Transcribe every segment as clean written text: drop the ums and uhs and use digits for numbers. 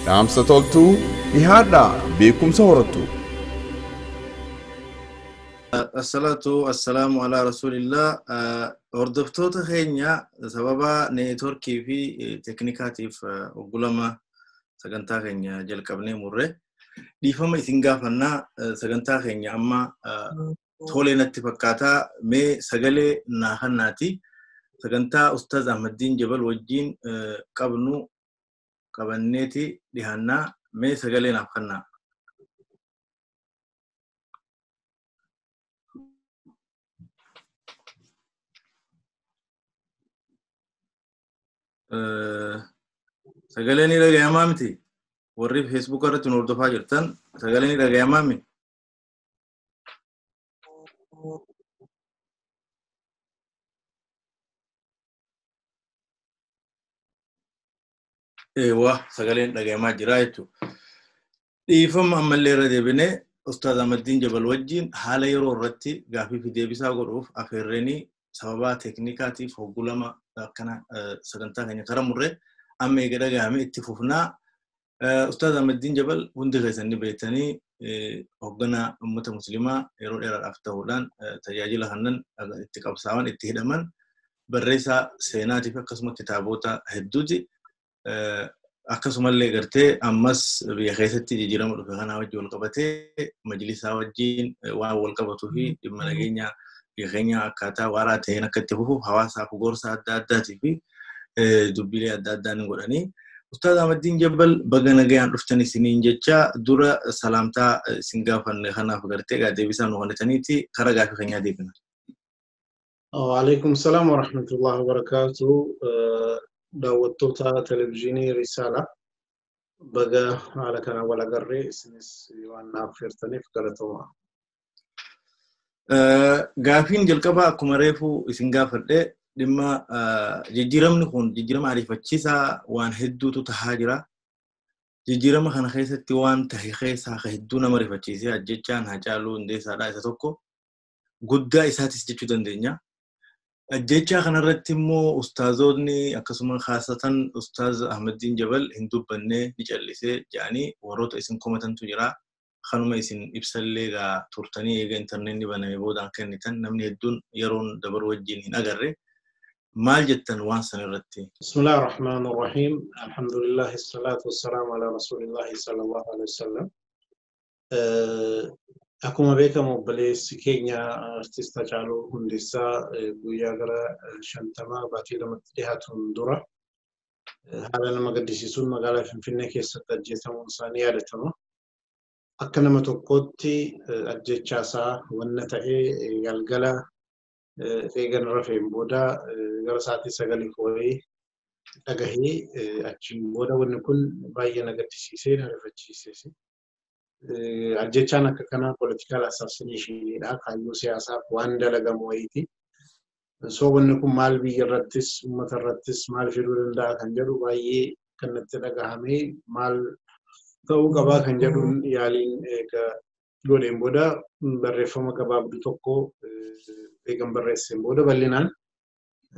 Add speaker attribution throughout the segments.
Speaker 1: Dhaamsa toltuu dhihaadhaa beekumsa horattu.
Speaker 2: Assalaamu ala rasulillah. Hordoftoota keenya sababa neetworkii fi teknikaatiif oggulama sagantaa keenya jalqabnee murre dhiifama isin gaafannaa. Sagantaa keenya amma tolee natti fakkaataa mee sagalee naafannaati. Sagantaa Ustaaz Ahmedin Jebel wajjin qabanneeti dhihaannaa mee sagalee naafannaa. Sagalee ni dhagayamaa miti? Warri Facebook irratti nu hordofaa jirtan sagalee ni dhagayamaa miti? Waa sagaleen dhagayamaa jira jechuudha. Dhiifama ammallee irra deebinee Ustaaz Ahmedin Jebel wajjin haala yeroo irratti gaafii fi deebisaa godhuuf afeerreenii sababa teknikaatiif oggulama akkana sagantaa keenya karaa murre amma eega dhagahame itti fufnaa. Ustaaz Ahmedin Jebel hundi keessan ni beektanii hoogganaa ummata muslimaa yeroo dheeraadhaaf ta'uudhaan tajaajila kannan itti qabsaa'an itti hidhaman barreessaa seenaatiif akkasumas kitaabota hedduuti. Akkasumallee gartee ammas biyya keessatti jijjiirama dhufe kanaa wajjin wal qabatee majlisaa wajjin waan wal qabatuu fi dhimma nageenya biyya keenya akkaataa waaraa ta'een akka itti fufu hawaasaaf gorsa adda addaatii fi dubbilee adda addaan godhanii. Ustaaz Ahmedin Jebel baga nagayaan dhuftan isiniin jecha dura salaamtaa isin gaafanne kanaaf gartee deebisaa nu kennitaniiti karaa gaafii keenyaa deebina.
Speaker 3: Waalaikum salaam wa rahmatullahi wa barakatuh. Daawwattoota televezyiinii Risaalaa baga haala kana wal agarree isinis waan affeertaniif galatooma.
Speaker 2: Gaafiin jalqabaa akkuma reefu isin gaafadhe dhimma jijjiiramni kun jijjiirama ariifachiisaa waan hedduutu tahaa jira. Jijjiirama kana keessatti waan tahe keessaa hedduu nama rifachiisee ajjechaan Hacaaluu Hundeessaadhaa isa tokko guddaa isaatis jechuu dandeenya. Ajjechaa kanarratti immoo ustaazonni akkasuma khaasatan Ustaaz Ahmedin Jebel hin dubbanne ni callisee jedhanii warroota isin komatantu jira. Kanuma isin ibsallee gaa turtanii eega intarneetni baname boodaan kennitan namni hedduun yeroon dabaru wajjin hin agarre. Maal jettan waan san irratti?
Speaker 3: Bismillahir Rahmanir Rahim. Alhamdulillah wassalatu wassalamu ala rasulillah sallallahu alaihi wasallam. Akkuma beekamu obboleessi keenya artist Hacaaluu Hundeessaa guyyaa gara 50 baatii lamatti dhiyaatuun dura haala nama gaddisiisuun magaalaa Finfinnee keessatti ajjeesamuun isaanii yaadatama. Akka nama tokkootti ajjechaasaa wanna ta'ee galgala eegan rafeen booda gara sa'aatii 9 wayii dhagahee achiin booda wanni kun baay'ee na gaddisiisee na rifachiise. Ajjechaan akka kana political assassinationidha. Kaayyoo siyaasaaf waan dalagamu wayiiti. So wanni kun maal biyya irrattis uummata irrattis maal fiduu danda'a kan jedhu baay'ee kan natti dhagahame maal ta'uu qabaa kan jedhuun yaaliin godheen booda barreeffama gabaabduu tokko eegan barreesseen booda bal'inaan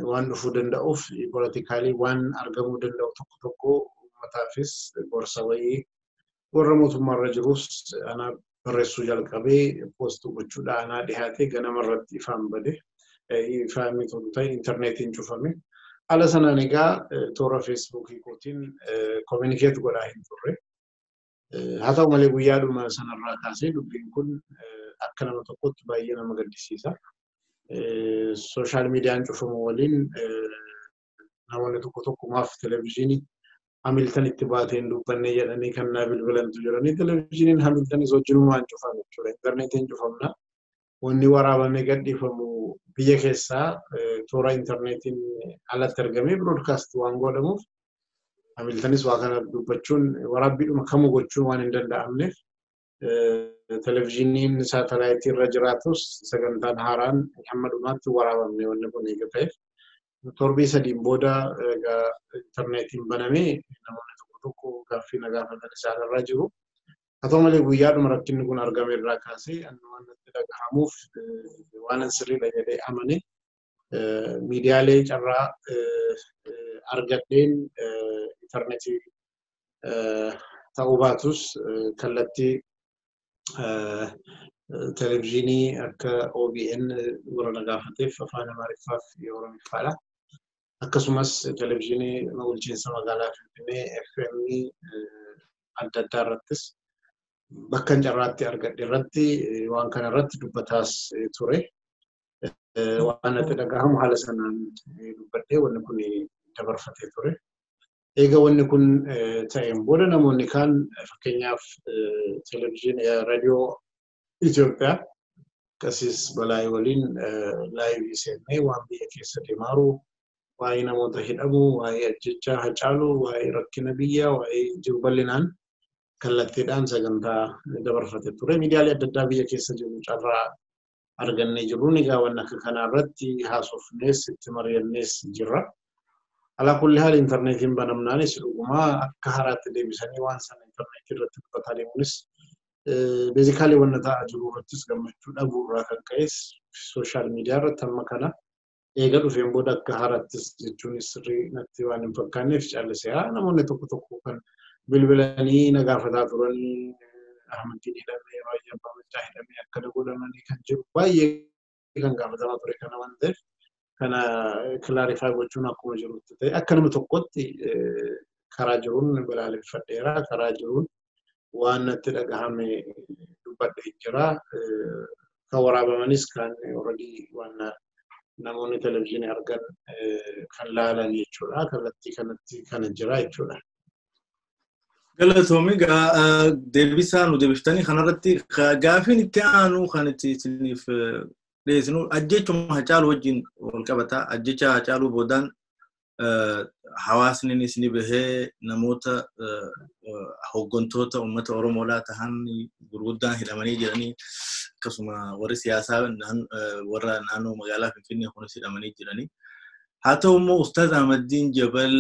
Speaker 3: waan dhufuu danda'uuf politikaalii waan argamuu danda'u tokko uummataafis gorsa wayii warra mootummaarra jirus ana barreessuu jalqabee poostuu gochuudha ana dhiyaatee ganama irratti ifaan bade ifaan mitootaa interneetiin cufame ala sanaan egaa toora feesbuukii kootiin communicate godhaa hin turre. Haa ta'u malee guyyaadhuma sanarraa kaasee dubbiin kun akka nama tokkotti baay'ee nama gaddisiisa. Social miidiyaan cufamu waliin namoonni tokko maaf televezyiinii Hamilton itti baateen dubbannee jedhanii kan naa bilbilantu jiranii televezyiiniin Hamiltonis wajjinumaan cufame jechuudha. Interneetiin cufamna. Wanni waraabamee gadhiifamu biyya keessaa toora interneetiin alatti argamee broadcast waan godhamuuf Hamiltonis waa kana dubbachuun waraabbiidhuma kamuu gochuun waan hin danda'amneef televezyiiniin saatalaayitii irra jiraatus sagantaan haaraan hamma dhumaatti waraabamne wanni kun eega ta'eef. Torbii sadiin booda interneetiin banamee namoonni tokko gaaffii na gaafatan isaanirra jiru. Haa ta'u malee guyyaadhuma rakkinni kun argame irraa kaasee waan natti dhagahamuuf waan sirriidha jedhee amane miidiyaalee carraa argadheen interneetii ta'uu baatus kallattii televezyiinii akka OBN warra gaafateef afaan Amaariffaa fi Oromiffaadha. Akkasumas televezyiinii bulchiinsa magaalaa Finfinnee FM adda addaa irrattis bakka carraatti argadhe irratti waan kana irratti dubbataas ture. Waan itti dhagahamu haala sanaan dubbadhee wanni kun dabarfatee ture. Egaa wanni kun ta'een booda namoonni kaan fakkeenyaaf televezyiinii raadiyoo Itoophiyaa Qasiis Balaayii waliin laayivii seennee waan biyya keessa deemaaru waa'ee namoota hidhamuu, waa'ee ajjechaa Hacaaluu, waa'ee rakkina biyyaa, waa'ee jiru bal'inaan kallattiidhaan sagantaa dabarfatee ture. Miidiyaalee adda addaa biyya keessa jiru carraa argannee jiru. Egaa waan akka kanaa irratti haasofnees itti mari'annees jirra. Ala kulli haal intarneetiin banamnaanis dhugumaa akka haraatti deebisanii waan sana intarneetii irratti dubbataa deemuunis basically wanna ta'aa jiru irrattis gammachuu dhabuu irraa kan ka'es sooshaal miidiyaa irratti amma kana eega dhufeen booda akka haraattis jechuunis sirrii natti waan hin fakkaanneef caallisee namoonni tokko tokko kan bilbilanii na gaafataa turanii Ahmedin hidhamee baay'ee abbaa machaa hidhamee akkana godhamanii kan jiru baay'ee kan gaafatamaa ture kana waan ta'eef kana clarify gochuun akkuma jirutti ta'e akka nama tokkotti karaa jiruun balaaleffadheera karaa jiruun waan natti dhagahame dubbadhee jira kan waraabamanis kan already waan namoonni televezyiinii argan kan laalan jechuudha kallattii kanatti kana jira jechuudha.
Speaker 2: Galatoomi deebisaa nu deebiftanii kanarratti gaafiin itti aanu kan itti isiniif dhiyeessinu ajjechuma Hacaaluu wajjin wal qabata. Ajjecha Hacaaluu boodaan hawaasni ni bahee namoota hooggantoota uummata Oromoodhaa ta'an gurguddaan hidhamanii jiranii akkasuma warri siyaasaa warra naannoo magaalaa Finfinnee kunis hidhamanii jiranii. Haa ta'u immoo Ustaaz Ahmedin Jebel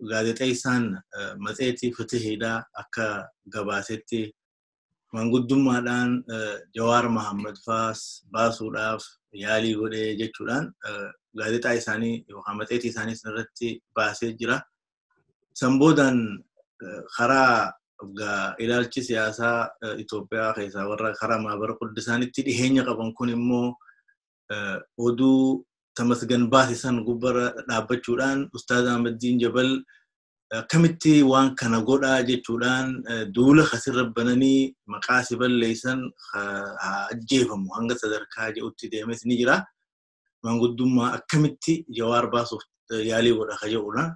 Speaker 2: gaazexeessaan matseetii Fitihiidhaa akka gabaasetti manguddummaadhaan Jawaar Mohaammed Faas baasuudhaaf yaalii godhee jechuudhaan gaazexaa isaanii yookaan matseetii isaanii irratti baasee jira. Sanboodaan karaa ilaalchi siyaasaa Itoophiyaa keessaa warra karaa maabara quddisaanitti dhiheenya qaban kun immoo oduu tamasgan baasisan gubbara dhaabbachuudhaan Ustaaz Ahmedin Jebel akkamitti waan kana godhaa jechuudhaan duula kasirra bananii maqaa si balleessan ajjeefamu hanga sadarkaa jedhutti deemes ni jira. Manguddummaa akkamitti Jawaar baasuuf yaalii godha jedhuudha.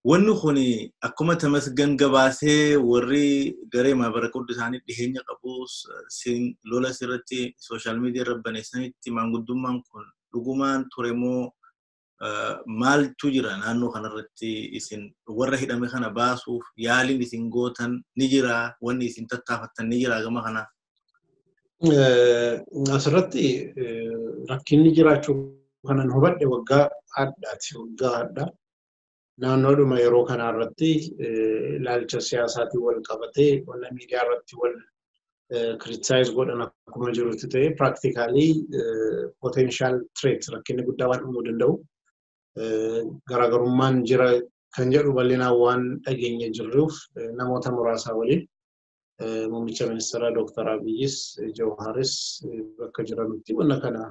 Speaker 2: Wanni kun akkuma tamasgan gabaasee warri garee maabara quddisaanii dhiheenya qabus lola sirratti sooshaal miidiyaa irra baneessanitti manguddummaan kun dhugumaan ture moo maaltu jira naannoo kanarratti isin warra hidhame kana baasuuf yaaliin isin gootan ni jira wanni isin tattaafattan ni jira gama kana.
Speaker 3: Asirratti rakkinni jiraachuu kanan hubadhe waggaa addaati waggaa addaa. Naannoodhuma yeroo kanarratti ilaalcha siyaasaatiin wal qabatee wanna miidiyaa irratti wal criticize godhan akkuma jirutti ta'e practically potential threat rakkinni guddaa waan uumuu danda'u garaagarummaan jira kan jedhu bal'inaan waan dhageenya jirruuf namoota muraasaa waliin muummicha ministeeraa Dr. Abiyyis Jawaaris bakka jiranutti wanna kana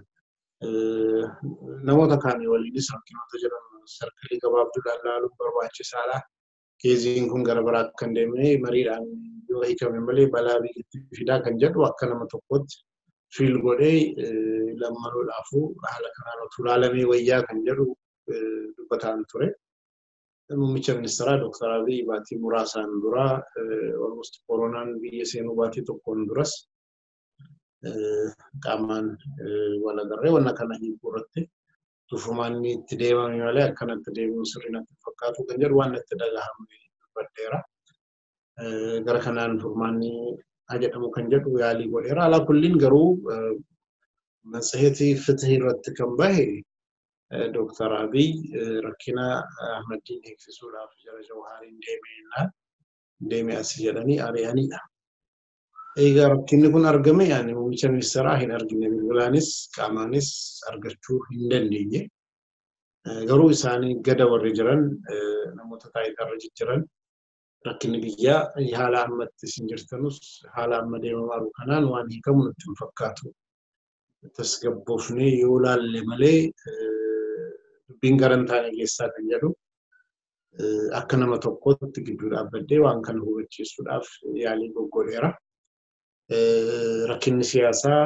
Speaker 3: namoota kaanii waliinis rakkinoota jedhamu sarkilii gabaabduudhaan laaluun barbaachisaadha. Keeziin kun gara biraa kan deemne mariidhaan yoo hiikame malee balaa biyyatti fidaa kan jedhu akka nama tokkotti fiil godhee lammanuudhaafuu haala kanaan otoo ilaalamee wayyaa kan jedhu dubbataan ture. Muummicha ministeeraa Dr. Abiy baatii muraasaan dura almost koronaan biyya seenuu baatii tokkoon duras qaamaan wal agarree wanna kana hiikuu irratti tufumaan itti deemame malee akkanatti deemuun sirrii natti fakkaatu kan jedhu waan itti dhagahame dubbadheera. Gara kanaan furmaanni jedhamu kan jedhu yaalii godheera. Alaa kulliin garuu matseetii Fitihii irratti kan bahe Dr. Abiy rakkina Ahmedin eegsisuudhaaf jara Jawaariin deemee as jedhanii ari'anidha. Egaa rakkinni kun argame yaani muummicha ministeeraa hin argine bilbilaanis qaamaanis argachuu hin dandeenye. Garuu isaanii gada warri jiran namoota taayitarra jijjiran rakkinni biyyaa haala ammatti isin jirtanus haala amma deemamaa jiru kanaan waan hiikamu nutti hin fakkaatu. Tasgabboofnee yoo laalle malee dubbiin garan taane keessaa kan jedhu akka nama tokkotti gidduu dhaabbadhee waan kana hubachiisuudhaaf yaalii godheera. Rakkinni siyaasaa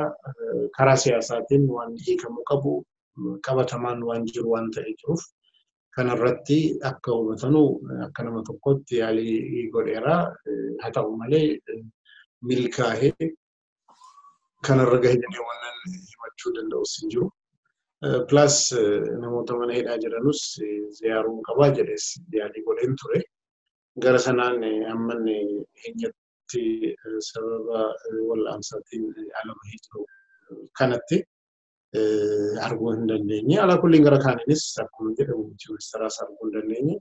Speaker 3: karaa siyaasaatiin waan hiikamuu qabu qabatamaan waan jiru waan ta'ee jiruuf kanarratti akka hubatanu akka nama tokkotti yaalii godheera. Haa ta'u malee milkaa'ee kanarra gahee jedhee waan himachuu danda'u hin jiru. Plus namoota mana hidhaa jiranus ziyaaruun qabaa jedhees yaalii godheen ture. Gara sanaan amman eenyatti sababa wal'aansaatiin alama jiru kanatti arguu hin dandeenye. Ala kulliin gara kaaniinis akkuma jedhamu ministeeraas arguu hin dandeenye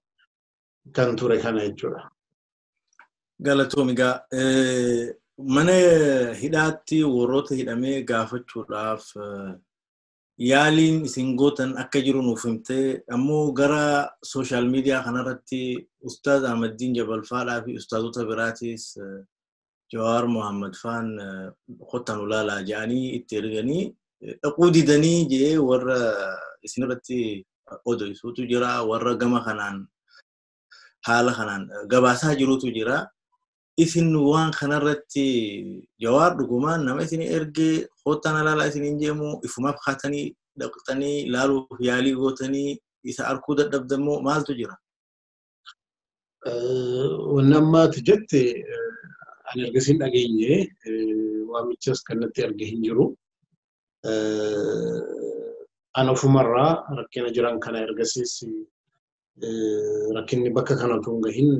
Speaker 3: kan ture kana jechuudha.
Speaker 2: Galatoomigaa mana hidhaatti warroota hidhamee gaafachuudhaaf yaaliin isin gootan akka jiru nuuf himtee ammoo gara social media kanarratti Ustaaz Ahmedin Jebel faadhaa fi ustaazota biraatis Jawaar Muhammad faan qottan ulaalaa jedhanii itti erganii dhaquu didanii jee warra isinirratti odeysuutu jira, warra gama kanaan haala kanaan gabaasaa jirutu jira. Isin waan kanarratti Jawaar dhugumaan nama isin ergee qottan ulaalaa isin jeemu ifumaaf kaatanii dhaqxanii laaluuf yaalii gootanii isa arkuu dadhabdamoo maaltu jira?
Speaker 3: Namatti jette ani ergasiin dhageenye waamichas kanatti arge hin jiru. Ana ofumarraa rakkina jiran kana ergasiis rakkinni bakka kanatu hin gahin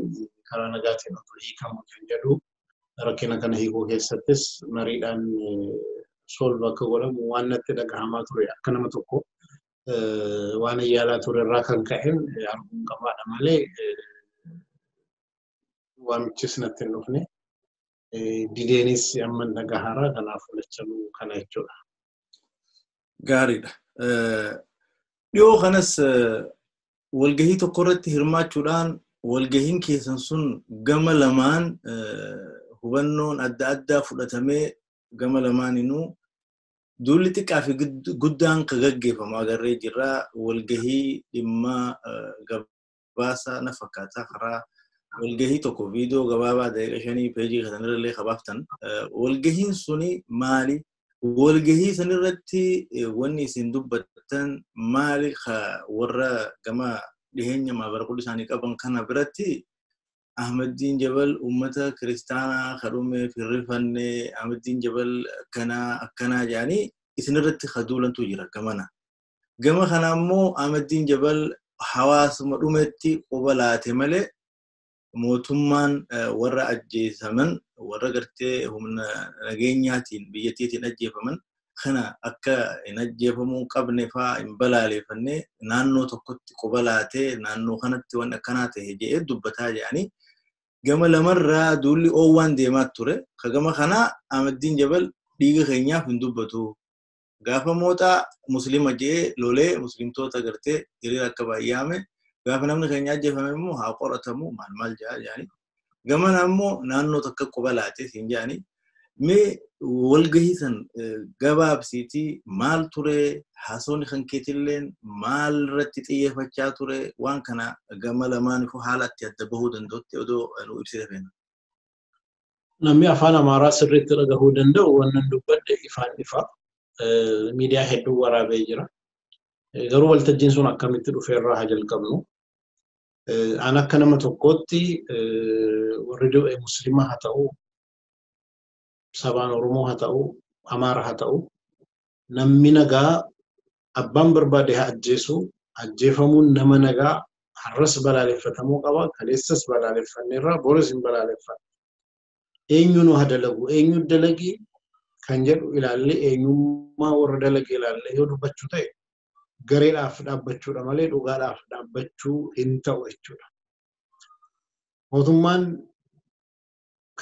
Speaker 3: karaa nagaatiin otoo hiikamu kan jedhu rakkina kana hiikuu keessattis mariidhaan solve akka godhamu waan natti dhagahamaa ture akka nama tokko waan yaalaa ture irraa kan ka'een arguun qabaadha malee waamichis natti hin dhufne dideenis amman dhagaharaa kanaaf lachanuu kana jechuudha.
Speaker 2: Gaariidha. Dhiyoo kanas walgahii tokko irratti hirmaachuudhaan walgahiin keessan sun gama lamaan hubannoon adda addaa fudhatamee gama lamaaninu duulli xiqqaa fi guddaan ka gaggeeffamu agarree jirra. Walgahii dhimma gabaasa na fakkaata karaa walgahii tokko viidiyoo gabaabaa daqiiqa 5 peejii kanarra qabaaftan. Walgahiin suni maali? Walgahii sanirratti wanni isin dubbattan maali warra gama dhiheenya maabara qulli isaanii qaban kana biratti Ahmedin Jebel ummata kiristaanaa kadhume firrifanne Ahmedin Jebel akkana jedhanii isinirratti kaduulantu jira gamana. Gama kana ammoo Ahmedin Jebel hawaasuma dhumetti qoba laate malee mootummaan warra ajjeesaman warra gartee humna nageenyaatiin biyyattiitiin ajjeefaman kana akka hin ajjeefamuu qabne faa hin balaaleeffanne naannoo tokkotti qoba laatee naannoo kanatti waan akkanaa ta'e jedhee dubbataa jedhanii gama lamarraa duulli oowwaan deemaa ture. Ka gama kanaa Ahmedin Jebel dhiiga keenyaaf hin dubbatu. Gaafa mootaa muslima jedhee lolee muslimtoota gartee hiriira akka baay'aame gaafa namni keenya ajjeefame immoo haa qoratamu maal jedhanii gama ammoo naannoo tokko qoba laatee siin jedhanii mee walgahii san gabaabsiitii maal ture haasoonni kan keetilleen maal irratti xiyyeeffachaa ture waan kana gama lamaaniifuu haalatti adda bahuu danda'utti odoo nu ibsite feena.
Speaker 3: Namni afaan Amaaraa sirriitti dhagahuu danda'u wannan dubbadde ifaan ifa miidiyaa hedduu waraabee jira. Garuu waltajjiin sun akkamitti dhufeerraa haa jalqabnu. An akka nama tokkotti warri muslima haa ta'u sabaan Oromoo haa ta'u Amaara haa ta'u namni nagaa abbaan barbaade haa ajjeesu ajjeefamuun nama nagaa har'as balaaleffatamuu qaba kaleessas balaaleffanneerraa boris hin balaaleffanne. Eenyuun haa dalagu eenyu dalagi kan jedhu ilaallee eenyummaa warra dalage ilaallee yoo dubbachuu ta'e gareedhaaf dhaabbachuudha malee dhugaadhaaf dhaabbachuu hin ta'u jechuudha. Mootummaan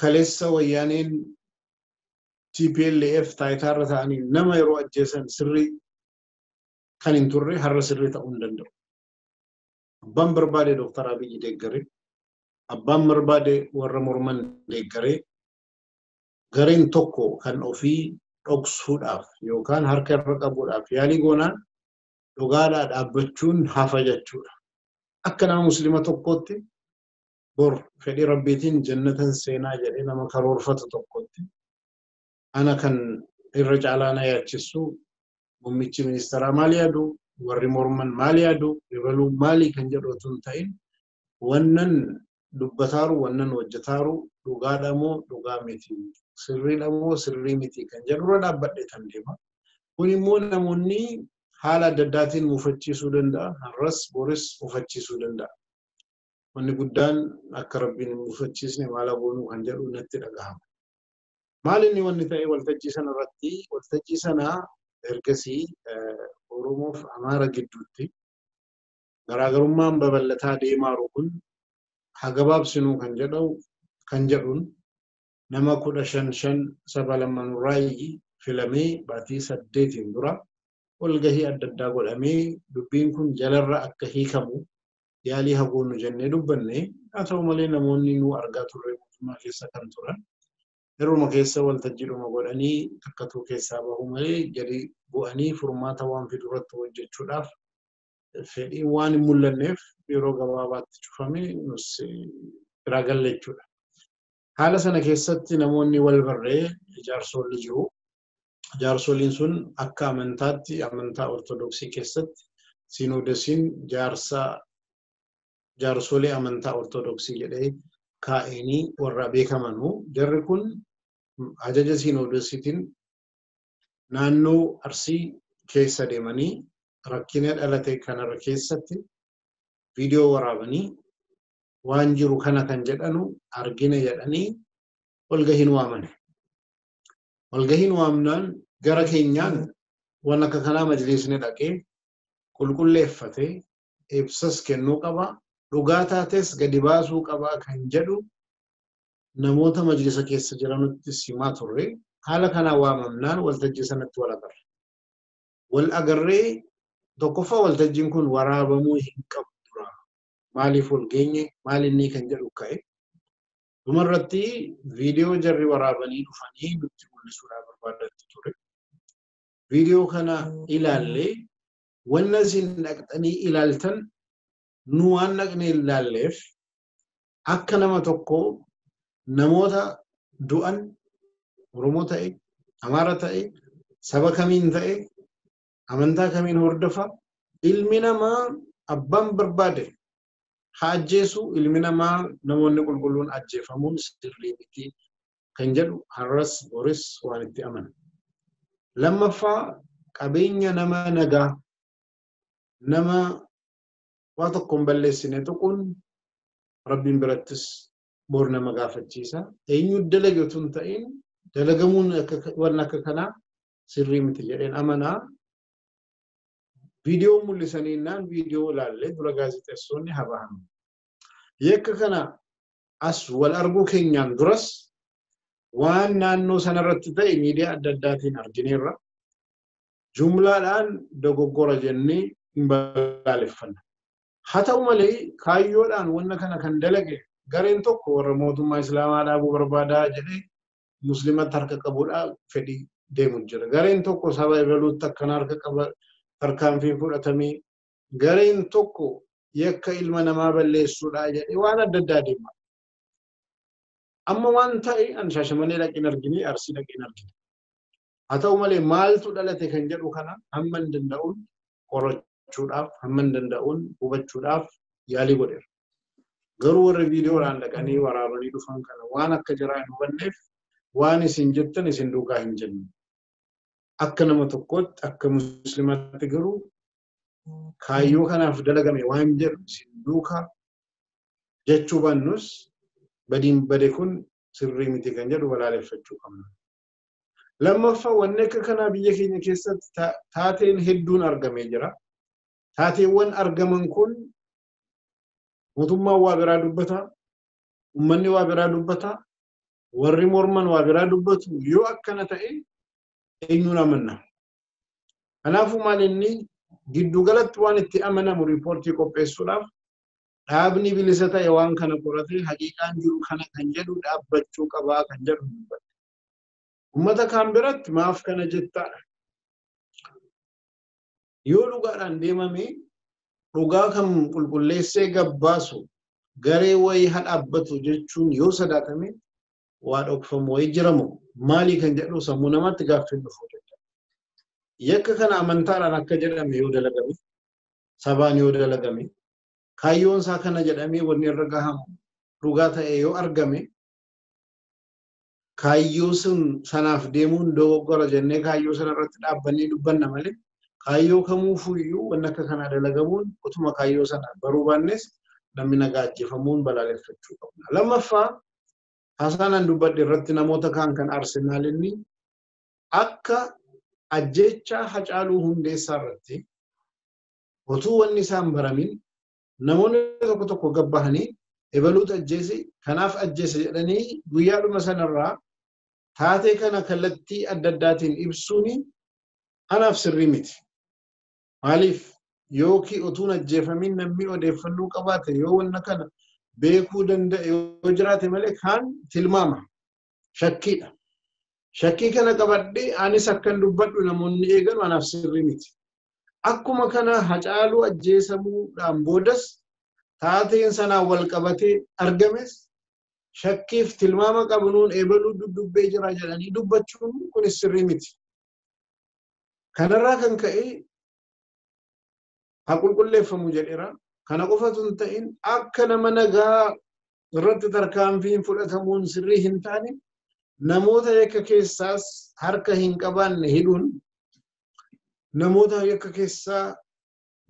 Speaker 3: kaleessa wayyaaneen TPLF taayitaarra ta'anii nama yeroo ajjeesan sirrii kan hin turre har'a sirrii ta'uu hin danda'u. Abbaan barbaade Dr. Abiyyi deeggare abbaan barbaade warra morman deeggaree gareen tokko kan ofii dhoksuudhaaf yookaan harka irra qabuudhaaf yaalii goonaan dhugaadhaa dhaabbachuun hafa jechuudha. Akka nama muslima tokkootti bor fedhii rabbiitiin jannatan seenaa jedhee nama karoorfatu tokkotti ana kan irra caalaa na yaachisu muummichi ministeeraa maal yaadu warri morman maal yaadu ebaluu maalii kan jedhu otoo hin ta'in wannan dubbataaru wannan hojjetaaru dhugaadha moo dhugaa miti sirriidha moo sirrii miti kan jedhurra dhaabbadhe tan deema. Kun immoo namoonni haala adda addaatiin mufachiisuu danda'a har'as boris mufachiisuu danda'a. Wanni guddaan akka rabbiin mufachiisne maal goonuu kan jedhu natti dhagahama. Maal inni wanni ta'e waltajjii sana irratti waltajjii sana ergasii Oromoof Amaara gidduutti garaagarummaan babal'ataa deemaaru kun hagabaabsinuu kan jedhuun nama 15 saba lamanurraa filamee baatii 8 dura walgahii adda addaa godhamee dubbiin kun jalarra akka hiikamu yaalii hagoonu jennee dubbanne haa ta'u malee namoonni nu argaa turre mootummaa keessa kan turan yeruma keessa waltajjiidhuma godhanii takkatuu keessaa bahu malee gadi bu'anii furmaata waan fidurratti hojjechuudhaaf fedhii waan hin mul'anneef yeroo gabaabaatti cufame nus biraa galle jechuudha. Haala sana keessatti namoonni wal barree jaarsolii jiru. Jaarsoliin sun akka amantaatti amantaa ortodoksii keessatti sinodosiin jaarsolee amantaa ortodoksii jedhee kaa'anii warra beekamanuu jarri kun ajaja sinodosiitiin naannoo Arsii keessa deemanii rakkina dhalate kanarra keessatti viidiyoo waraabanii waan jiru kana kan jedhanu argine jedhanii walgahiin waamane. Walgahiin waamnaan gara keenyaan waan akka kanaa majlisni dhaqee qulqulleeffatee ibsas kennuu qaba dhugaa taates gadi baasuu qaba kan jedhu namoota majlisa keessa jiranutti simaa turre. Haala kanaa waamamnaan waltajjii sanatti wal agarree tokkoffaa waltajjiin kun waraabamuu hin qabu dura maaliif wal geenye maalinni kan jedhu ka'e dhumarratti viidiyoo jarri waraabanii dhufanii nutti mul'isuudhaaf barbaadatti ture. Viidiyoo kana ilaallee wanna isin dhaqxanii ilaaltan nu waan dhaqnee ilaalleef akka nama tokko namoota du'an Oromoo ta'e Amaara ta'e saba kamiin ta'e amantaa kamiin hordofa ilmi namaa abbaan barbaade haa ajjeesu ilmi namaa namoonni qulqulluun ajjeefamuun sirrii miti kan jedhu har'as boris waan itti amana. Lammaffaa qabeenya nama nagaa nama waa tokkoon balleessine tuquun rabbiin birattis bor nama gaafachiisa. Eenyu dalage otoo hin ta'in dalagamuun waan akka kanaa sirrii miti jedheen amanaa. Viidiyoo mul'isaniinaan viidiyoo ilaallee dura gaazexeessonni habahamu. Yakka kana as wal arguu keenyaan duras waan naannoo sanarratti ta'e miidiyaa adda addaatiin argineerra. Jumlaadhaan dogoggora jennee hin balaaleffanna. Haa ta'u malee kaayyoodhaan wanna kana kan dalage gareen tokko warra mootummaa Islaamaa dhaabuu barbaadaa jedhee muslimatti harka qabuudhaa fedhii deemu jira. Gareen tokko saba ebaluutti akkana harka qaba tarkaanfiin fudhatamee gareen tokko yakka ilma namaa balleessuudhaa jedhee waan adda addaa deema. Amma waan ta'e an Shaashamannee dhaqeen argine Arsii dhaqeen argine. Haa ta'u malee maaltu dhalate kan jedhu kana hamma hin danda'uun qorachuudhaaf hamma hin danda'uun hubachuudhaaf yaalii godheera. Garuu warri viidiyoodhaan dhaqanii waraabanii dhufan kana waan akka jiraa hin hubanneef waan isin jettan isin duukaa hin jennu. Akka nama tokkootti akka muslimaatti garuu kaayyoo kanaaf dalagame waan jedhu isin duukaa jechuu bannus badiin bade kun sirrii miti kan jedhu balaaleffachuu qabna. Lammaffaa wanni akka kanaa biyya keenya keessatti taateen hedduun argamee jira. Taateewwan argaman kun mootummaan waa biraa dubbata, uummanni waa biraa dubbata, warri morman waa biraa dubbatu yoo akkana ta'e eenyuun amanna. Kanaafuu maal inni giddu galatti waan itti amanamu riipoortii qopheessuudhaaf dhaabni bilisa ta'e waan kana qoratee haqiiqaan jiru kana kan jedhu dhaabbachuu qabaa kan jedhu dubbate. Ummata kaan biratti maaf kana jettaa? Yoo dhugaadhaan deemame dhugaa kan qulqulleessee gabbaasu garee wayii hadhaabbatu jechuun yoo sadaatame waa dhokfamu wayii jiramu maalii kan jedhu sammuu namatti gaaffii dhufuu danda'a. Yakka kana amantaadhaan akka jedhame yoo dalagame sabaan yoo dalagame kaayyoon isaa kana jedhamee wanni irra gahamu dhugaa ta'e yoo argame kaayyoo sun sanaaf deemuun dogoggora jennee kaayyoo sana irratti dhaabbannee dubbanna malee kaayyoo kamuufuyyuu wanni akka kanaa dalagamuun utuma kaayyoo sana baruu baannes namni nagaa ajjeefamuun balaaleffachuu qabna. Lammaffaa haasaan dubbadhe irratti namoota kaan kan Arsenaalinni akka ajjechaa Hacaaluu Hundeessaa irratti utuu wanni isaan baramin namoonni tokko tokko gabbahanii ebaluutu ajjeese kanaaf ajjeese jedhanii guyyaadhuma sanarraa taatee kana kallattii adda addaatiin ibsuuni anaaf sirrii miti. Maaliif yookiin utuun ajjeefamin namni odeeffannoo qabaate yoo wanna kana beekuu danda'e yoo jiraate malee kaan tilmaama shakkiidha. Shakkii kana qabadhee anis akkan dubbadhu namoonni eegan anaaf sirrii miti. Akkuma kana Hacaaluu ajjeesamuudhaan boodas taateen sanaan wal qabatee argames shakkiif tilmaama qabnuun eebaluu dubbee jira jedhanii dubbachuun kunis sirrii miti. Kanarraa kan ka'e haa qulqulleeffamu jedheera. Kana qofatu hin ta'in akka nama nagaa irratti tarkaanfiin fudhatamuun sirrii hin taane namoota yakka keessaas harka hin qabaanne hidhuun namoota yakka keessaa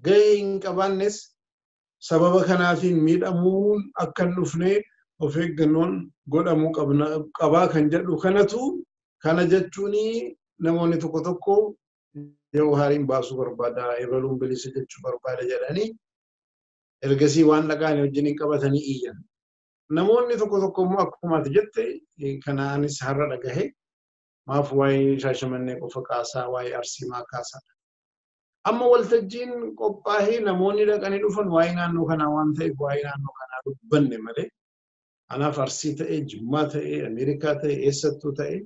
Speaker 3: gahee hin qabaannes sababa kanaatiin miidhamuun akka hin dhufne of eeggannoon godhamuu qabaa kan jedhu kanatu kana jechuuni namoonni tokko tokko yoo haariin baasuu barbaada ebaluun bilisa jechuu barbaada jedhanii ergasii waan dhaqaan wajjin qabatanii iyyan. Namoonni tokko tokko immoo akkuma ati jette kanaanis har'a dhagahe maaf waa'ee Shaashamannee qofa kaasaa waa'ee Arsii maa kaasaa. Amma waltajjiin qophaa'ee namoonni dhaqanii dhufan waa'ee naannoo kanaa waan ta'eef waa'ee naannoo kanaa dubbanne malee anaaf Arsii ta'ee Jimmaa ta'ee Ameerikaa ta'ee eessattuu ta'ee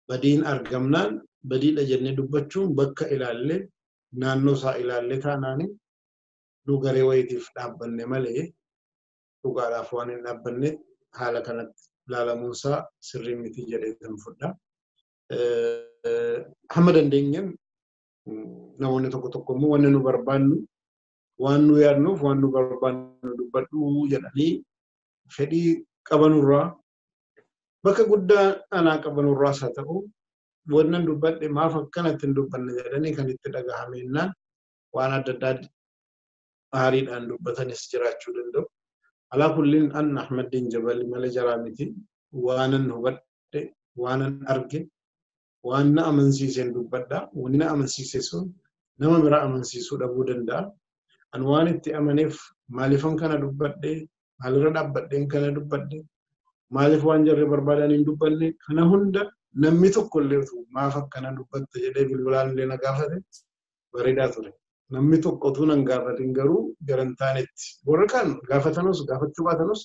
Speaker 3: badiin argamnaan badiidha jennee dubbachuun bakka ilaallee naannoo isaa ilaallee taanaani nu garee wayitiif dhaabbanne malee dhugaadhaaf waan hin dhaabbanne haala kanatti ilaalamuunsaa sirrii miti jedhee kan fudha. Hamma dandeenyeen namoonni tokko tokko immoo wanni nu barbaannu waan nu yaadnuuf waan nu barbaannu dubbadhu jedhanii fedhii qabanurraa bakka guddaa anaa qabanurraas haa ta'u wannan dubbadhe maaf akkanatti hin dubbanne jedhanii kan itti dhagahamennaan waan adda addaa aariidhaan dubbatanis jiraachuu danda'u. Alaa kulliin an Ahmedin Jebel malee jaraamiti waanan hubadhe waanan arge waan na amansiiseen dubbadha. Wanni na amansiise sun nama biraa amansiisuu dhabuu danda'a. An waan itti amaneef maaliifan kana dubbadhe maalirra dhaabbadheen kana dubbadhe maaliif waan jarri barbaadan hin dubbanne kana hunda namni tokko illee maaf akkana dubbatte jedhee bilbilaan illee na gaafate bareedaa ture. Namni tokko utuu nan gaafatin garuu garantaanetti warra kan gaafatanus gaafachuu baatanus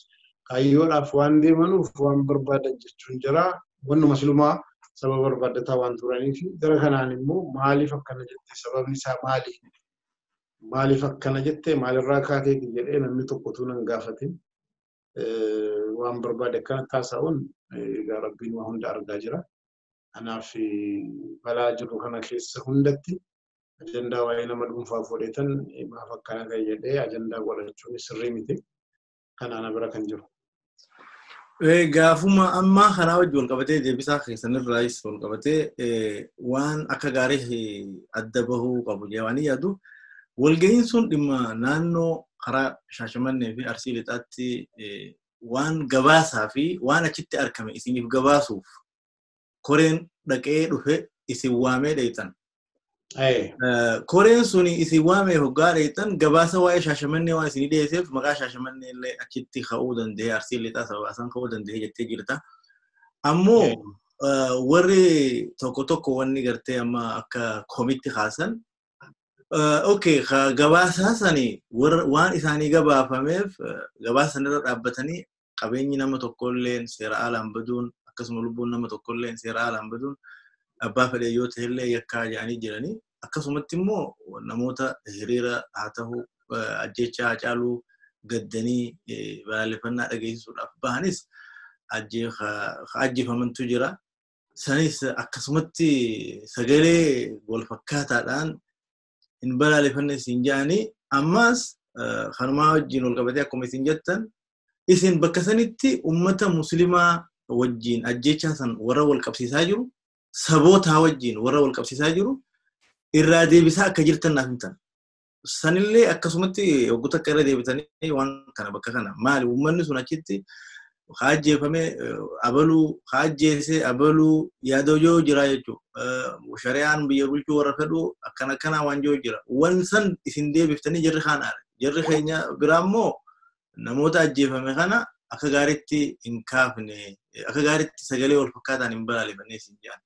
Speaker 3: kaayyoodhaaf waan deemanuuf waan barbaadan jechuun jira wannuma silumaa sababa barbaadataa waan turaniif gara kanaan immoo maaliif akkana jette sababni isaa maaliif akkana jette maalirraa kaatee jedhee namni tokko utuu nan gaafatin waan barbaade kana taasa'uun egaa rabbiin waa hunda argaa jira. Kanaaf balaa jiru kana keessa hundatti ajandaa waa'ee nama dhuunfaa fudhatan maaf akkana ta'e jedhee ajandaa godhachuun sirrii miti. Kanaan bira kan jiru.
Speaker 2: Gaafuma ammaa kanaa wajjin wal qabatee deebisaa keessanirraayis wal qabatee waan akka gaarii adda bahuu qabu jedhanii yaadu. Walga'iin sun dhimma naannoo karaa Shaashamannee fi Arsii Lixaatti waan gabaasaa fi waan achitti argame isiniif gabaasuuf koreen dhaqee dhufe isin waamee dheetan. Koreen suni isin waamee hoggaa dheetan gabaasa waa'ee Shaashamannee waan isinii dhiyeesseef maqaa Shaashamannee illee achitti ka'uu danda'e Arsii Lixaa sababaasan ka'uu danda'e jettee jirta. Ammoo warri tokko tokko wanni gartee amma akka komiitti kaasan Okay, gabaasa sani waan isaanii gabaafameef gabaasa sanirra dhaabbatanii qabeenyi nama tokkolleen seera alaan baduun akkasuma lubbuun nama tokkolleen seera alaan baduun abbaa fedhe yoo ta'ellee yakkaa jedhanii jiranii akkasumatti immoo namoota hiriira haa ta'u ajjeechaa hacaaluu gaddanii balaaleffannaa dhageessisuudhaaf bahanis ajjeefamantu jira. Sanis akkasumatti sagalee wal fakkaataadhaan in balaaleffanne isin jaanii ammas kanuma wajjin wal qabatee akkuma isin jettan isin bakka sanitti ummata muslimaa wajjin ajjeechaa san warra wal qabsiisaa jiru saboota wajjin warra wal qabsiisaa jiru irraa deebisaa akka jirtan naaf himtan. Sanillee akkasumatti waggoota akka irra deebitanii waan kana bakka kana maali ummanni sun achitti haajjeefame abaluu haajjeese abaluu yaada yoo jira jechuudha. Shari'aan biyya bulchuu warra fedhu akkana waan joo jira. Wan san isin deebiftanii jarri kanaadha. Jarri keenya biraammoo namoota ajjeefame kana akka gaariitti hin kaafne akka gaariitti sagalee wal fakkaataan hin balaaleffannee isin jaan.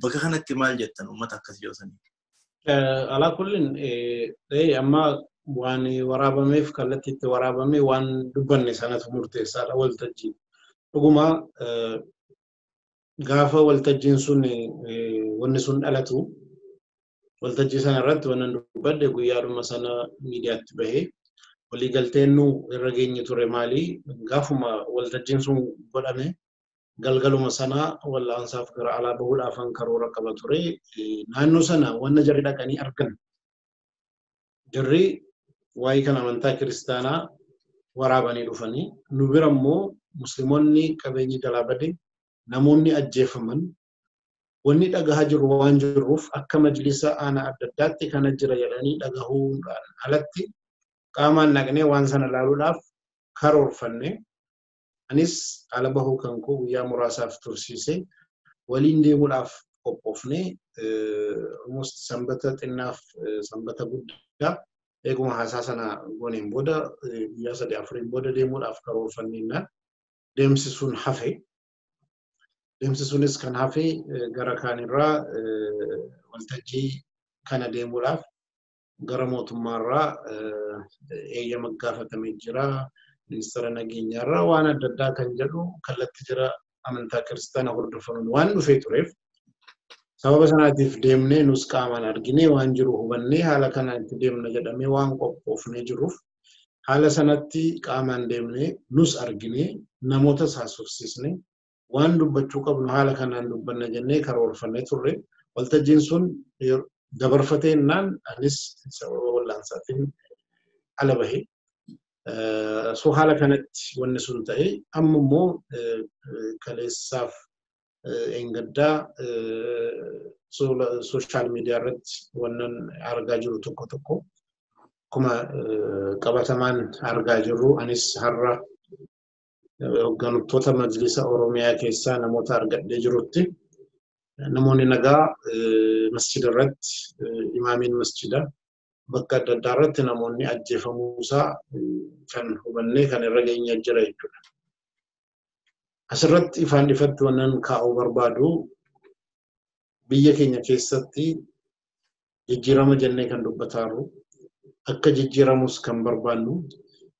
Speaker 2: Bakka kanatti maal jettan uummata akkas joosanii?
Speaker 3: Alaa kullin amma waan waraabameef kallattii itti waraabame waan dubbanne sanatu murteessaadha waltajjii. Dhuguma gaafa waltajjiin sun wanni sun dhalatu waltajjii sana irratti waan dubbadde guyyaadhuma sana miidiyaatti bahee waliigalteen nu irra geenye ture maalii gaafuma waltajjiin sun godhame galgaluma sana wal'aansaaf gara alaa bahuudhaaf karoora qaba ture. Naannoo sana wanna jarri dhaqanii argan jarri waa'ee kan amantaa kiristaanaa waraabanii dhufanii nu bira immoo musliimoonni qabeenyi jalaa bade namoonni ajjeefaman wanni dhagahaa jiru waan jiruuf akka majlisa aanaa adda addaatti kana jira jedhanii dhagahuudhaan alatti qaamaan naqnee waan sana ilaaluudhaaf karoorfanne. Anis ala bahuu kan koo guyyaa muraasaaf tursiise waliin deemuudhaaf qophoofne almost sanbata xinnaaf sanbata guddaa eeguma haasaa sana gooneen booda guyyaa 3-4 booda deemuudhaaf karoorfanneenna deemsi sun hafe. Deemsi sunis kan hafe gara kaanirraa waltajjii kana deemuudhaaf gara mootummaarraa eeyyama gaafatamee jira. Ministeera nageenyaarraa waan adda addaa kan jedhu kallattii jira amantaa kiristaanaa hordofanuun waan dhufee tureef sababa sanaatiif deemnee nus qaamaan arginee waan jiru hubannee haala kanaan itti deemna jedhamee waan qophoofnee jiruuf haala sanatti qaamaan deemnee nus arginee namoota haasofsiisnee waan dubbachuu qabnu haala kanaan dubbanna jennee karoorfannee turre. Waltajjiin sun dabarfateennaan anis sababa wal'aansaatiin ala bahee. So haala kanatti wanni sun ta'e amma immoo kaleessaaf engaddaa social media irratti wannan argaa jiru tokko akkuma qabatamaan argaa jirru anis har'a hooggantoota majlisa Oromiyaa keessaa namoota argadhee jirutti namoonni nagaa masjida irratti imaamiin masjida bakka adda addaa irratti namoonni ajjeefamuusaa kan hubannee kan irra geenye jira jechuudha. Asirratti ifaan ifatti wannan kaa'uu barbaadu biyya keenya keessatti jijjiirama jennee kan dubbataaru akka jijjiiramus kan barbaannu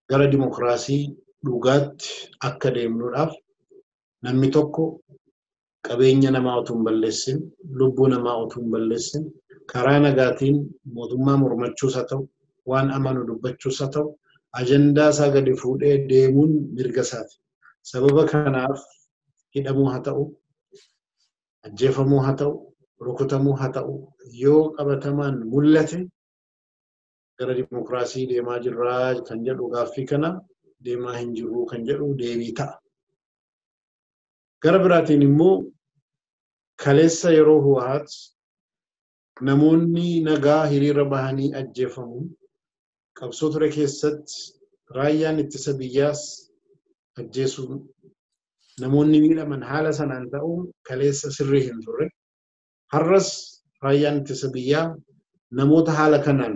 Speaker 3: gara dimokiraasii dhugaatti akka deemnuudhaaf namni tokko qabeenya namaa utuu hin balleessin lubbuu namaa utuu hin balleessin karaa nagaatiin mootummaa mormachuus haa ta'u waan amanu dubbachuus haa ta'u ajandaa isaa gadi fuudhee deemuun mirga isaati. Sababa kanaaf hidhamuu haa ta'u ajjeefamuu haa ta'u rukutamuu haa ta'u yoo qabatamaan mul'ate gara dimokiraasii deemaa jirraa kan jedhu gaaffii kana deemaa hin jirru kan jedhu deebii ta'a. Gara biraatiin immoo kaleessa yeroo huwaat namoonni nagaa hiriira bahanii ajjeefamu qabsoo ture keessatti raayyaan ittisa biyyaas ajjeesuun namoonni miidhaman haala sanaan ta'uun kaleessa sirrii hin turre. Har'as raayyaan ittisa biyyaa namoota haala kanaan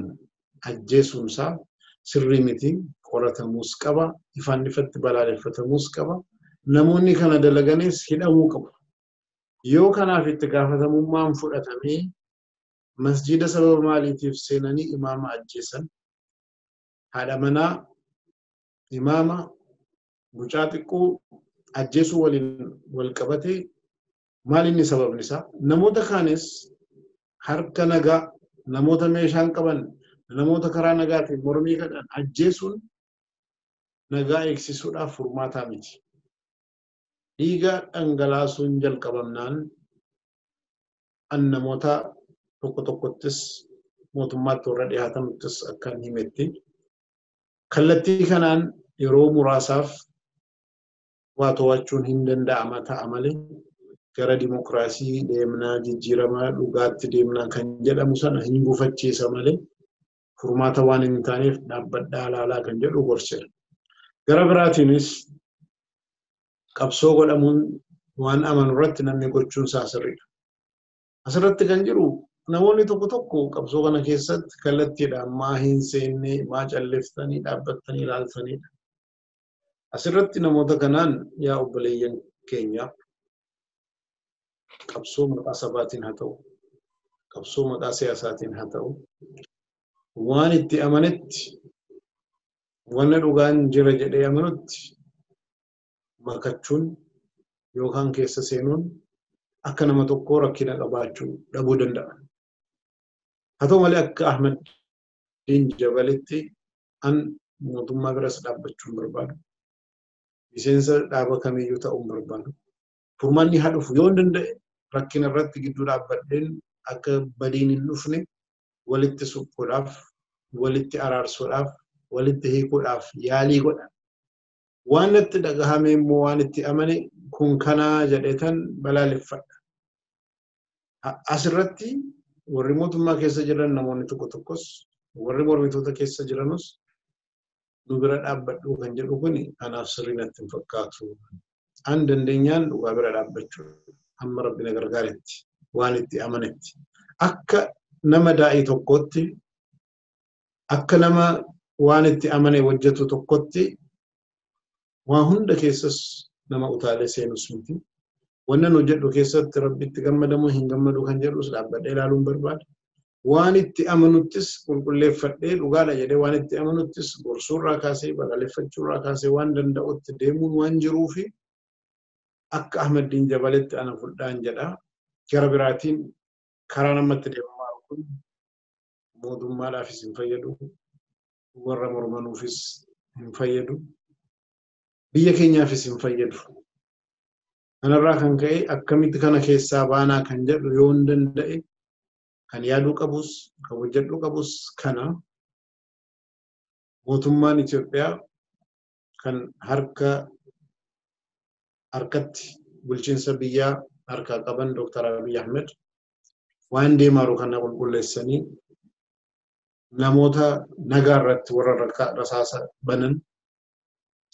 Speaker 3: ajjeesuunsaa sirrii miti qoratamuus qaba ifaan ifatti balaaleffatamuus qaba. Namoonni kana dalaganis hidhamuu qabu. Yoo kanaaf itti gaafatamummaan fudhatamee masjida sababa maaliitiif seenanii imaama ajjeesan haadha manaa imaama mucaa xiqqoo ajjeesuu waliin wal qabatee maal inni sababni isaa namoota kaanis harka nagaa namoota meeshaan qaban namoota karaa nagaatiin mormii kadhan ajjeesuun nagaa eegsisuudhaaf furmaataa miti. Dhiiga dhangalaasuun jalqabamnaan an namoota tokko tokkottis mootummaatti warra dhiyaatanuttis akkan himetti kallattii kanaan yeroo muraasaaf waa to'achuun hin danda'ama ta'a malee gara dimokiraasii deemnaa jijjiiramaa dhugaatti deemnaa kan jedhamu sana hin gufachiisa malee furmaata waan hin taaneef dhaabbadhaa ilaalaa kan jedhu gorseera. Gara biraatiinis qabsoo godhamuun waan amanurratti namni gochuun isaa sirriidha. Asirratti kan jiru namoonni tokko tokko qabsoo kana keessatti kallattiidhaan maa hin seenne maa calleftanii dhaabbattanii ilaaltanidha. Asirratti namoota kanaan yaa obboleeyyan keenya qabsoo maqaa sabaatiin haa ta'u qabsoo maqaa siyaasaatiin haa ta'u waan itti amanetti wanna dhugaan jira jedhee amanutti makachuun yookaan keessa seenuun akka nama tokkoo rakkina qabaachuu dhabuu danda'a. Haa ta'u malee akka Ahmedin Jebelitti an mootummaa biras dhaabbachuun barbaadu. Miseensa dhaaba kamiyyuu ta'uun barbaadu. Furmaanni haa dhufu yoo danda'e rakkina irratti gidduu dhaabbadheen akka badiin hin dhufne walitti suphuudhaaf, walitti araarsuudhaaf, walitti hiikuudhaaf yaalii godha. Waan itti dhagahame immoo waan itti amane kun kanaa jedheetan balaaleffadha. Asirratti warri mootummaa keessa jiran namoonni tokko tokkos warri mormitoota keessa jiranus nu bira dhaabbadhu kan jedhu kun anaaf sirrii natti hin fakkaatu. An dandeenyaan dhugaa bira dhaabbachuu amma rabbi na gargaaretti waan itti amanetti akka nama daa'ii tokkotti akka nama waan itti amane hojjetu tokkotti waan hunda keessas nama utaalee seenus miti. Wannan hojjedhu keessatti rabbitti gammadamu hin gammadu kan jedhus dhaabbadhee ilaaluun barbaada. Waan itti amanuttis qulqulleeffadhee dhugaadha jedhee waan itti amanuttis gorsuurraa kaasee balaaleffachuurraa kaasee waan danda'utti deemuun waan jiruufi akka Ahmedin Jebelitti ana fudhaan jedha. Gara biraatiin karaa namatti deemamaa kun mootummaadhaafis hin fayyadu, warra mormanuufis hin fayyadu, biyya keenyaafis hin fayyadu. Kanarraa kan ka'e akkamitti kana keessaa baanaa kan jedhu yoo hin danda'e kan yaaduu qabus kan hojjedhu qabus kana mootummaan Itoophiyaa kan harkatti bulchiinsa biyyaa harkaa qaban Dr. Abiy Ahmed waan deemaaru kana qulqulleessanii namoota nagaa irratti warra rasaasa banan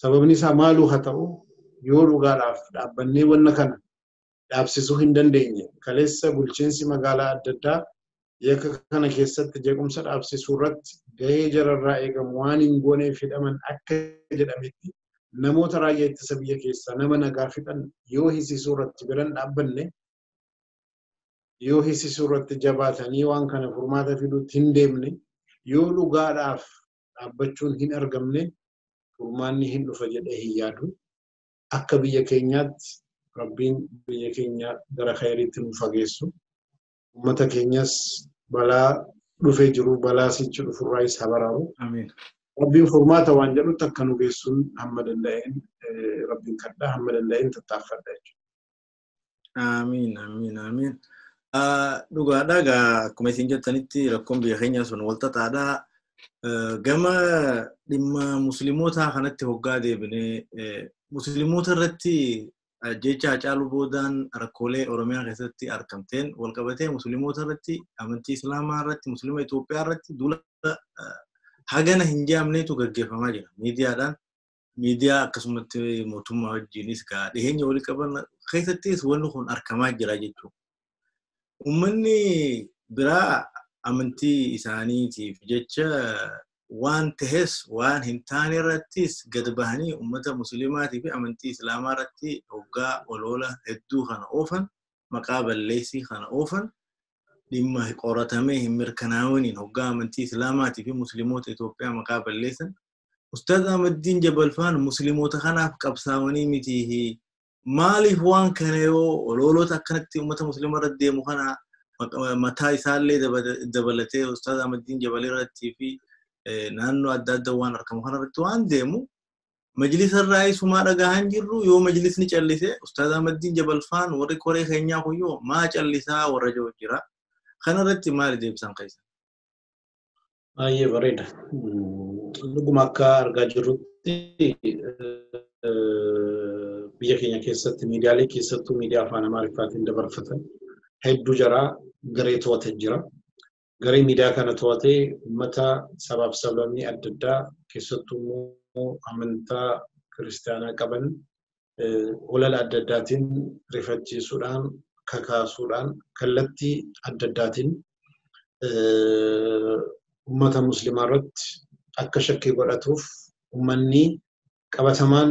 Speaker 3: sababni isaa maaluu haa ta'u yoo dhugaadhaaf dhaabbannee wanna kana dhaabsisuu hin dandeenye kaleessa bulchiinsi magaalaa adda addaa yakka kana keessatti jeequmsa dhaabsisuu irratti gahee jararraa eegamu waan hin gooneef hidhaman akka jedhametti namoota raayyaa ittisa biyya keessaa nama nagaa fixan yoo hiisisuu irratti biran dhaabbanne yoo hiisisuu irratti jabaatanii waan kana furmaata fiduutti hin deemne yoo dhugaadhaaf dhaabbachuun hin argamne furmaanni hin dhufa jedhee hin yaadu. Akka biyya keenyaatti rabbiin biyya keenya gara khayriitti nu fageessu. Ummata keenyas balaa dhufee jiru balaa sichi dhufurraayis habaraaru.
Speaker 2: Amiin.
Speaker 3: Rabbiin furmaata waan jedhutti akka nu geessuun hamma danda'een rabbiin kadhaa hamma danda'een tattaaffadha jechuudha.
Speaker 2: Amiin, amiin, amiin. Dhugaadhaa akkuma isin jettanitti rakkoon biyya keenyaa sun walxaxaadhaa. Gama dhimma musliimotaa kanatti hoggaa deebinee musliimoota irratti jecha Hacaaluu boodaan rakkoolee Oromiyaa keessatti argamteen walqabatee musliimoota irratti amantii Islaamaa irratti musliima Itoophiyaa irratti duula hagana hin jaamneetu gaggeeffamaa jira. Miidiyaa akkasumatti mootummaa wajjinis dhiheenya walii qaban keessattis wanni kun argamaa jira jechuudha. Uummanni biraa amantii isaaniitiif jecha waan tahes waan hin taane irrattis gad bahanii ummata muslimaatii fi amantii islaamaa irratti hoggaa olola hedduu kana oofan maqaa balleessii kana oofan dhimma qoratamee hin mirkanaa'iniin hoggaa amantii Islaamaatii fi Musliimoota Itoophiyaa maqaa balleessan Ustaaz Ahmedin Jebel faan Musliimoota kanaaf qabsaa'anii miti maaliif waan kana yoo ololoota akkanatti uummata Musliima irratti deemu kana mataa isaallee dabalatee Ustaaz Ahmedin Jebel irratti fi naannoo adda addaa waan argamu kana irratti waan deemu majlisa irraa sumaa dhagahan jirru yoo majlisni callise Ustaaz Ahmedin Jebel faan warri koree keenyaa kuyyoo maa callisaa warra jiru jira kana irratti maal deebisan qaysa
Speaker 3: Ayyee bareeda. Dhuguma akka argaa jirrutti biyya keenya keessatti miidiyaalee keessattuu miidiyaa afaan Amaariffaatiin dabarfatan hedduu jaraa garee to'ate jira. Garee miidiyaa kana to'atee uummata sabaaf sablammii adda addaa keessattuu immoo amantaa kiristaanaa qaban olala adda addaatiin rifachiisuudhaan kakaasuudhaan kallattii adda addaatiin ummata musliimarratti akka shakkii godhatuuf ummanni qabatamaan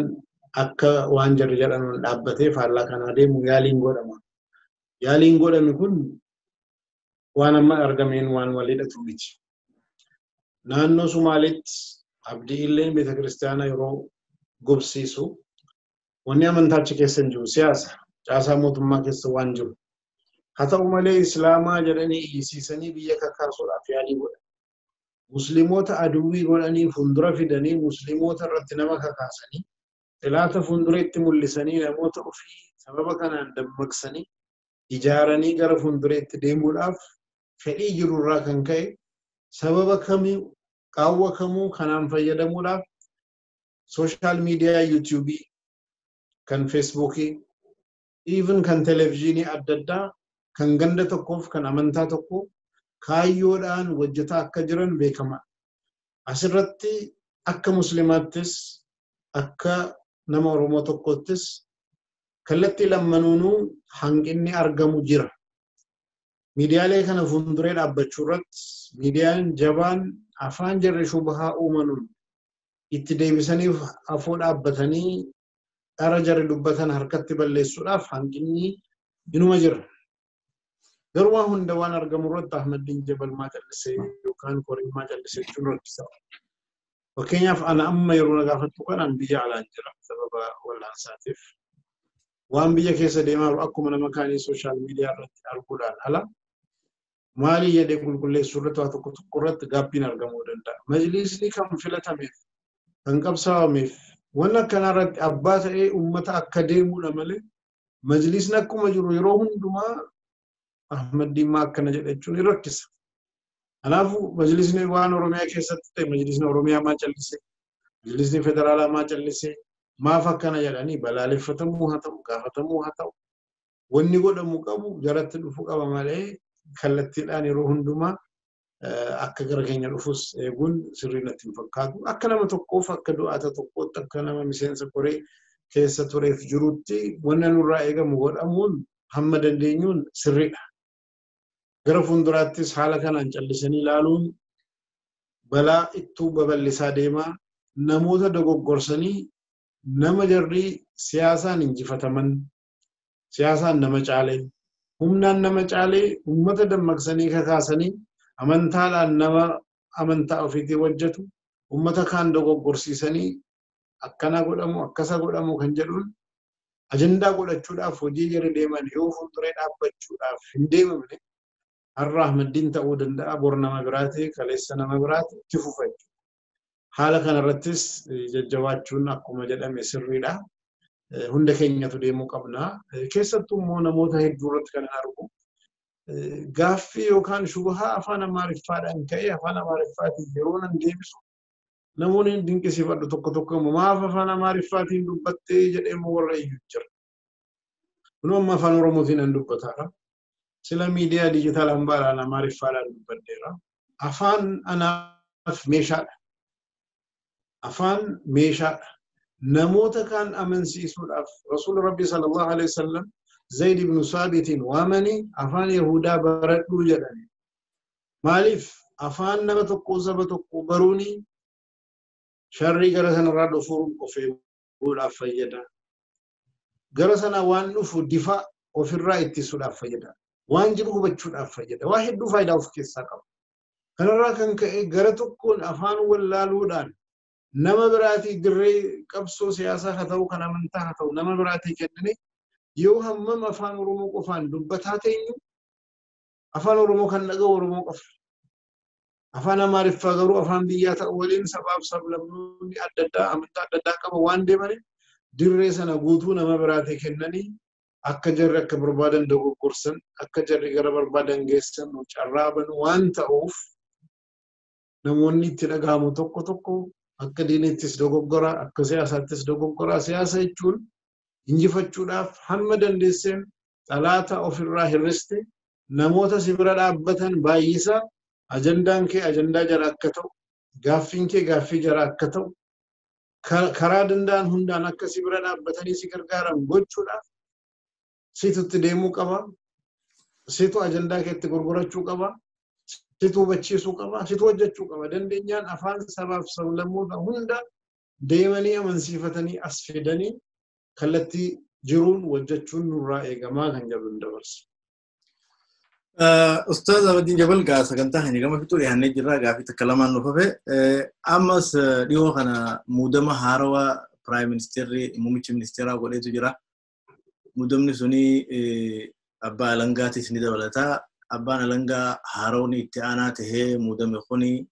Speaker 3: akka waan jarri jedhanuun dhaabbatee faallaa kanaa deemu yaaliin godhama. Yaaliin godhame kun waan amma argameen waan walidhatu miti. Naannoo Sumaaleetti abdii illee beeta kiristaanaa yeroo gubsiisu wanni amantaachi keessa hin jiru siyaasa caasaa mootummaa keessa waan jiru. Haa ta'u malee Islaamaa jedhanii hiisiisanii biyya kakaasuudhaaf yaalii godhan. Musliimoota aduwwii godhanii fundura fidanii musliimoota irratti nama kakaasanii ilaata fundura itti mul'isanii namoota ofii sababa kanaan dammaqsanii ijaaranii gara fundura itti deemuudhaaf fedhii jirurraa kan ka'e sababa kamii qaawwa kamuu kanaan fayyadamuudhaaf social media YouTube kan Facebook even kan televizyinii adda addaa kan ganda tokkoof kan amantaa tokko kaayyoodhaan hojjetaa akka jiran beekama. Asirratti akka musliimaattis akka nama Oromoo tokkottis kallattii lammanuunuu hanqinni argamu jira. Miidiyaalee kana fuulduree dhaabbachuu irratti miidiyaan jabaan afaan jarri shubhaa uumanuun itti deebisaniif afoo dhaabbatanii dhara jarri dubbatan harkatti balleessuudhaaf hanqinni inuma jira. Garuu hunda waan argamu irratti Ahmedin Jebel maa callisee yookaan korii maa callisee jechuun rakkisa. Fakkeenyaaf ana amma yeroo nagaafattu kanaan biyya alaan jira sababa wal'aansaatiif. Waan biyya keessa deemaa jiru akkuma nama kaanii sooshaal miidiyaa irratti arguudhaan ala maalii jedhee qulqulleessuu irratti waa tokko tokko irratti gaabbiin argamuu danda'a. Majlisni kan filatameef kan qabsaawameef waan akkanaa irratti abbaa ta'ee uummata akka deemuudha malee majlisni akkuma jiru yeroo hundumaa Ahmedin maa akkana jedhachuun rakkisa. Kanaafu majlisni waan Oromiyaa keessatti ta'e majlisni Oromiyaa maa callisee majlisni federaalaa maa callisee maaf akkana jedhanii balaaleffatamuu haa ta'u gaafatamuu haa ta'u wanni godhamuu qabu jaratti dhufuu qaba malee kallattiidhaan yeroo hundumaa akka gara keenya dhufus eeguun sirrii natti hin fakkaatu. Akka nama tokkoof akka du'aata tokkootti akka nama miseensa koree keessa tureef jirutti wanna nurraa eegamu godhamuun hamma dandeenyuun sirriidha. Gara fuulduraattis haala kanaan callisanii ilaaluun balaa ittuu babal'isaa deemaa namoota dogoggorsanii nama jarri siyaasaan injifataman siyaasaan nama caalee humnaan nama caalee uummata dammaqsanii kakaasanii amantaadhaan nama amantaa ofiitii hojjetu uummata kaan dogoggorsiisanii akkana godhamu akkasa godhamu kan jedhuun ajandaa godhachuudhaaf hojii jarri deeman yoo fuulduree dhaabbachuudhaaf hin deemamne har'a Ahmedin ta'uu danda'a bor nama biraati kaleessa nama biraati itti fufa jechuudha. Haala kanarrattis jajjabaachuun akkuma jedhame sirriidha. Hunda keenyatu deemuu qabna. Keessattuu immoo namoota hedduu irratti kan argu gaaffii yookaan shubhaa afaan Amaariffaadhaan ka'ee afaan Amaariffaatiin yeroo nan deebisu namoonni dinqisiifadhu tokko tokko maaf afaan Amaariffaatiin dubbattee jedhee warra iyyuu jira. Kunoo amma afaan Oromootiin nan dubbataadha. Sila miidiyaa dijitaal hambaadhaan Amaariffaadhaan dubbadheera. Afaan anaaf meeshaadha. Afaan meeshaadha. Namoota kaan amansiisuudhaaf Rasuul Rabbi sallallahu alaihi wasallam Zayd ibn Saabitiin waamanii afaan Yahudaa baradhuu jedhani. Maaliif afaan nama tokko saba tokko baruuni sharrii gara sanarraa dhufuun of eeguudhaaf fayyada. Gara sana waan dhufu difaa ofirraa ittisuudhaaf fayyada. waan jiru hubachuudhaaf fayyada. Waa hedduu faayidaa of keessaa qaba. Kanarraa kan ka'e gara tokkoon afaan wallaaluudhaan nama biraatii dirree qabsoo siyaasaa haa ta'u kan amantaa haa ta'u nama biraatii kennine yoo hammam afaan Oromoo qofaan dubbataa teenyu afaan Oromoo kan dhaga'u Oromoo qofa. Afaan Amaariffaa garuu afaan biyyaa ta'u waliin sabaaf sablammoonni adda addaa amantaa adda addaa qaba waan deemaniif dirree sana guutuu nama biraatii kennanii akka jarri akka barbaadan dogoggorsan akka jarri gara barbaadan geessan carraaban waan ta'uuf namoonni itti dhagahamu tokko tokko akka diinittis dogoggora akka siyaasaattis dogoggora siyaasa jechuun injifachuudhaaf hamma dandeesseen xalaata ofirraa hirriste namoota si bira dhaabbatan baay'isa ajandaan kee ajandaa jara akka ta'u gaaffiin kee gaaffii jara akka ta'u karaa danda'an hundaan akka si bira dhaabbatanii si gargaaran gochuudhaaf situtti deemuu qaba situ ajandaa keetti gurgurachuu qaba situ hubachiisuu qaba situ hojjechuu qaba dandeenyaan afaan sabaaf sablammoota hunda deemanii amansiifatanii as fidanii kallattii jiruun hojjechuun nurraa eegamaa kan jedhu dabarsa.
Speaker 2: Ustaz Ahmedin Jebel sagantaa hin gama fituu dhiyaannee jirra gaafii takka lamaan nuuf hafe ammas dhiyoo kana muudama haarawaa Prime Ministerri muummichi ministeeraa godheetu jira. Muudamni suni abbaa alangaatis ni dabalataa. Abbaan alangaa haarawni itti aanaa tahee muudame kuni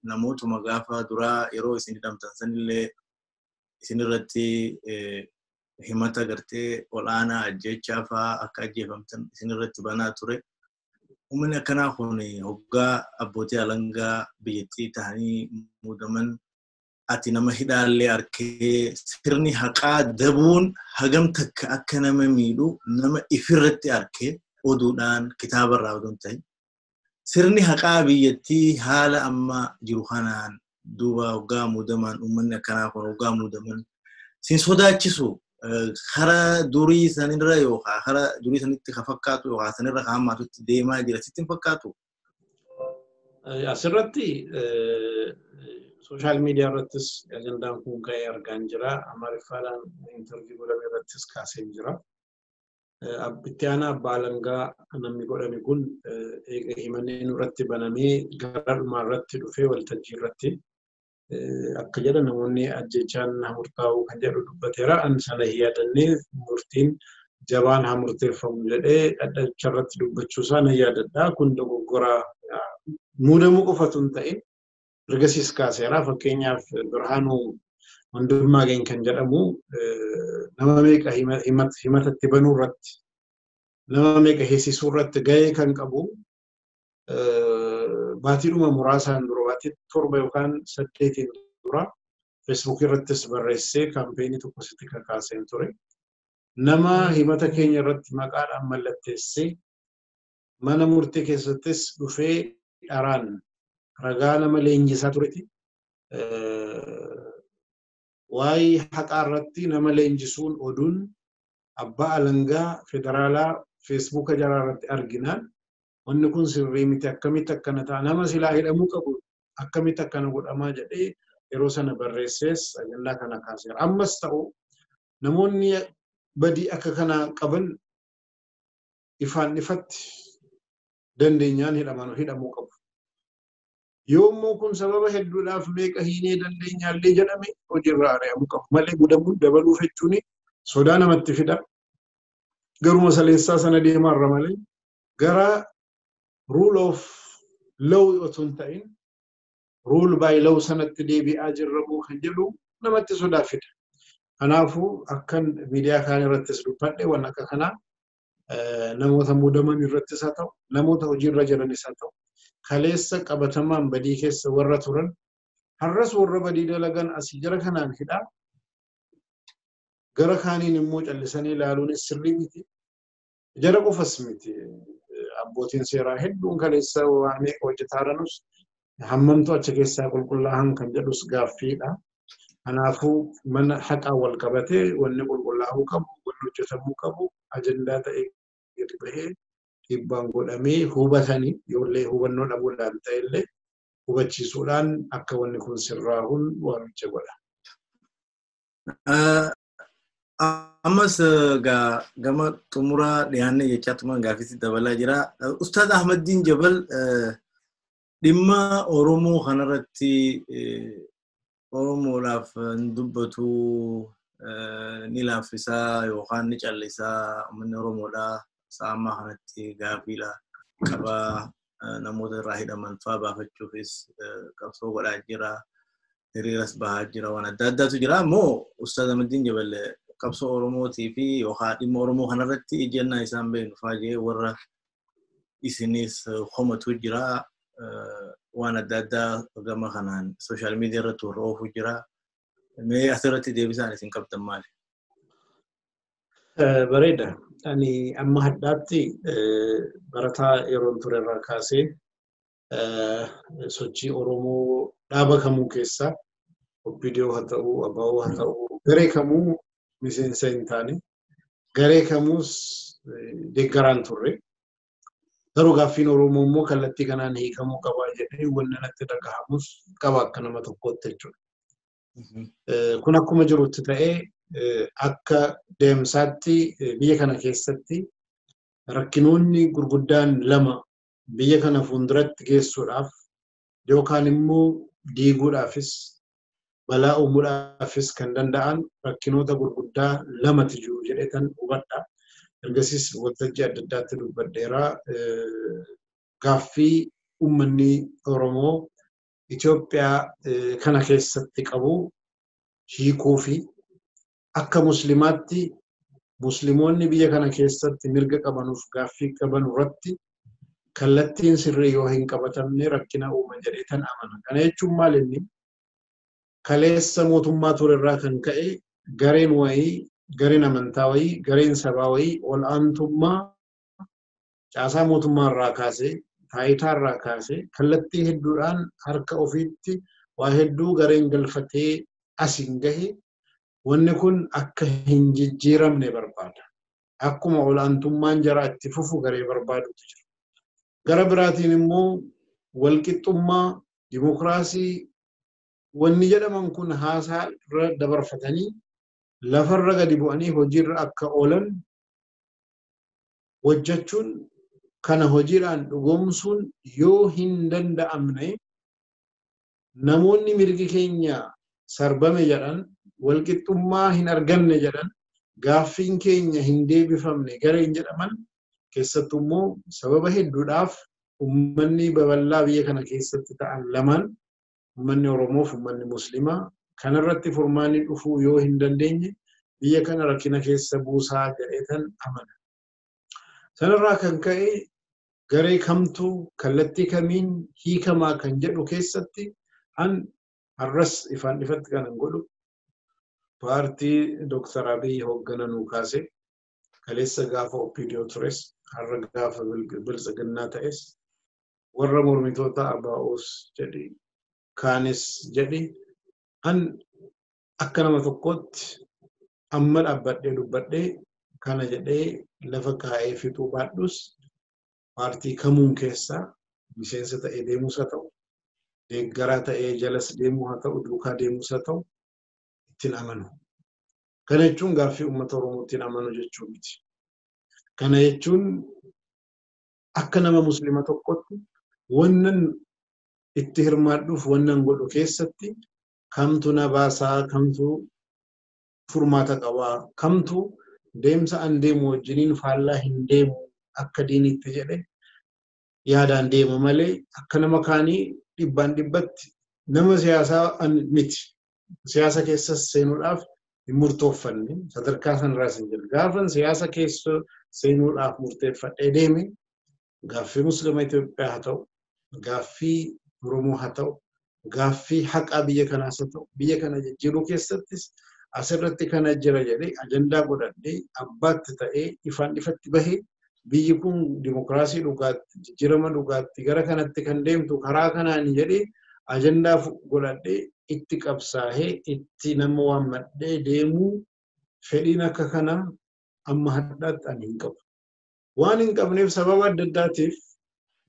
Speaker 2: namootuma gaafa duraa yeroo isin hidhamtan sanillee isinirratti himata gartee ol'aanaa ajjechaa fa'aa akka ajjeefamtan isinirratti banaa ture. Uummanni akkanaa kun hoggaa abbootii alangaa biyyattii ta'anii muudaman ati nama hidhaallee arkee sirni haqaa dabuun hagam takka akka nama miidhu nama ifirratti arkee oduudhaan kitaabarraa oduun ta'e. Sirni haqaa biyyattii haala amma jiru kanaan duuba hoggaa muudaman uummanni akkanaa kun hoggaa muudaman sin sodaachisu hara durii sanirra yookaan hara durii sanitti ka fakkaatu yookaan sanirra ka hammaatutti deemaa jira sitti hin fakkaatu.
Speaker 3: Asirratti sooshaal miidiyaa irrattis ajandaan kun ka'ee argaan jira. Amaariffaadhaan intarviyu godhame irrattis kaasee jira. Itti aanaa abbaa alangaa namni godhame kun himanneen irratti banamee gara dhumaa irratti dhufee waltajjii irratti akka jedha namoonni ajjechaan hamurtaa'u kan jedhu dubbateera. An sana yaadannee murtiin jabaan hamurteeffamu jedhee dhadhacha irratti dubbachuusaa na yaadadha. Kun dogoggora muudamuu qofatu hin ta'in ergasiis kaaseera. Fakkeenyaaf Birhaanuu Wandimmaageen kan jedhamu nama meeqa himatatti banuu irratti nama meeqa heesisuu irratti gahee kan qabu baatiidhuma muraasaan dura baatii 7 yookaan 8 dura Facebook irrattis barreessee kaampeenii tokko sitti kakaaseen ture. Nama himata keenya irratti maqaadhaan mallatteessee mana murtii keessattis dhufee dharaan ragaa nama leenjisaa tureeti. Waa'ee haqaa irratti nama leenjisuun oduun abbaa alangaa federaalaa Facebook jaraa irratti arginaan wanni kun sirrii miti akkamitti akkana ta'a nama silaa hidhamuu qabu akkamitti akkana godhamaa jedhee yeroo sana barreessees ajandaa kana kaaseera. Ammas ta'u namoonni badii akka kana qaban ifaan ifatti dandeenyaan hidhamuu qabu. Yoommoo kun sababa hedduudhaaf meeqa hiinee dandeenyaallee jedhame hojiirraa ari'amuu qabu. Malee gudamuun dabaluuf jechuun sodaa namatti fida. Garuma saleessaa sana deemaarra malee gara rule of law otoo hin ta'in rule by law sanatti deebi'aa jirramuu kan jedhu namatti sodaa fida. Kanaafuu akkan miidiyaa kaan irrattis dubbadhe waan akka kanaa namoota muudaman irrattis haa ta'u namoota hojiirra jiranis haa ta'u kaleessa qabatamaan badii keessa warra turan har'as warra badii dalagan asii jara kanaan hidhaa gara kaaniin immoo callisanii ilaaluunis sirrii miti. Jara qofas miti. Abbootiin seeraa hedduun kaleessa waan meeqa hojjetaa jiranus hammamtu achi keessaa qulqullaa'an kan jedhus gaaffiidha. Kanaafuu mana haqaa wal qabatee wanni qulqullaa'uu qabu wanni hojjetamuu qabu ajandaa ta'ee gadi bahee dhiibbaan godhamee hubatanii yoollee hubannoo dhabuudhaan ta'ellee hubachiisuudhaan akka wanni kun sirraa'uun waamicha godha.
Speaker 2: Ammas gama xumuraa dhiyaannee jechaatuma gaaffiitti dabalaa jira. Ustaad Ahmedin Jebel dhimma Oromoo kanarratti Oromoodhaaf dubbatu ni laaffisaa yookaan ni callisaa uummanni Oromoodhaa saammaa kanatti gaaffiidha qaba namoota irraa hidhaman fa'aa baafachuufis qabsoo godhaa jira hiriiras bahaa jira waan adda addaatu jira ammoo Ustaad Ahmedin Jebel qabsoo Oromootii fi yookaan dhimma Oromoo kanarratti ejjannaa isaan beeknu faajee warra isinis homatu jira waan adda addaa gama kanaan social media irratti warra oofu jira mee asirratti deebisaan isin qabdan maali?
Speaker 3: Bareeda. Ani amma haddaatti barataa yeroon ture irraa kaasee sochii Oromoo dhaaba kamuu keessa OPDO haa ta'u, ABO haa ta'u, garee kamuu miseensa hin taane, garee kamuus deeggaraan turre. Garuu gaaffiin Oromoo immoo kallattii kanaan hiikamuu qaba jedhee wanna natti dhagahamus qaba akka nama tokkootti jechuudha. Kun akkuma jirutti ta'ee akka deemsaatti biyya kana keessatti rakkinoonni gurguddaan lama biyya kana fuulduratti geessuudhaaf yookaan immoo diiguudhaafis balaa uumuudhaafis kan danda'an rakkinoota gurguddaa lamatu jiru jedhetan hubadha. Ergasiis waltajjii adda addaatti dubbadheeraa gaaffii uummanni Oromoo Itoophiyaa kana keessatti qabu hiikuu fi akka muslimaatti musliimoonni biyya kana keessatti mirga qabanuuf gaaffii qaban irratti kallattiin sirrii yoo hin qabatamne rakkina uuma jedhetan amana. Kana jechuun maal inni kaleessa mootummaa ture irraa kan ka'e gareen wayii, gareen amantaa wayii, gareen sabaa wayii ol aantummaa caasaa mootummaa irraa kaasee taayitaa irraa kaasee kallattii hedduudhaan harka ofiitti waa hedduu gareen galfatee asiin gahe wanni kun akka hin jijjiiramne barbaada. Akkuma ol aantummaan jara itti fufu garee barbaadutu jira. Gara biraatiin immoo walqixxummaa dimokiraasii wanni jedhaman kun haasaa irra dabarfatanii lafarra gadi bu'anii hojiirra akka oolan hojjechuun kana hojiidhaan dhugoomsuun yoo hin danda'amne namoonni mirgi keenya sarbame jedhan walqixxummaa hin arganne jedhan gaaffiin keenya hin deebifamne gareen jedhaman keessattuu immoo sababa hedduudhaaf uummanni babal'aa biyya kana keessatti ta'an lamaan uummanni Oromoo fi uummanni Muslimaa kanarratti furmaanni dhufuu yoo hin dandeenye biyya kana rakkina keessa buusaa jedhetan amana. Sanarraa kan ka'e garee kamtuu kallattii kamiin hiikamaa kan jedhu keessatti an har'as ifaan ifatti kanan godhu paartii Dr. Abiy hooggananuu kaase kaleessa gaafa OPDO tures har'a gaafa biltsiginnaa ta'es warra mormitoota ABOs jedhi kaanis jedhi an akka nama tokkootti amma dhaabbadhee dubbadhee kana jedhee lafa kaa'ee fixuu baadhus paartii kamuun keessaa miseensa ta'ee deemus haa ta'u deeggaraa ta'ee jalas deemuu haa ta'u duukaa deemus haa ta'u ittiin amanu. Kana jechuun gaaffii uummata Oromoo ittiin amanu jechuu miti. Kana jechuun akka nama muslima tokkotti wannan itti hirmaadhuuf wannan godhu keessatti kamtu na baasaa kamtu furmaata qabaa kamtu deemsa an deemu wajjiniin faallaa hin deemu akka diinitti jedhe yaadaan deema malee akka nama kaanii dhibbaan dhibbatti nama siyaasaa miti. Siyaasa keessa seenuudhaaf hin murtooffanne sadarkaa sanarraas hin jiru. Gaafan siyaasa keessa seenuudhaaf murteeffadhee deeme gaaffii muslima Itoophiyaa haa ta'u gaaffii Oromoo haa ta'u gaaffii haqaa biyya kanaas haa ta'u biyya kana jijjiiruu keessattis asirratti kana jira jedhee ajandaa godhadhee abbaatti ta'ee ifaan ifatti bahee biyyi kun dimokiraasii dhugaatti jijjiirama dhugaatti gara kanatti kan deemtu karaa kanaan jedhee ajandaa godhadhee itti qabsaahee itti nama waammadhee deemuu fedhiin akka kana amma haddaatti ani hin qabu. Waan hin qabneef sababa adda addaatiif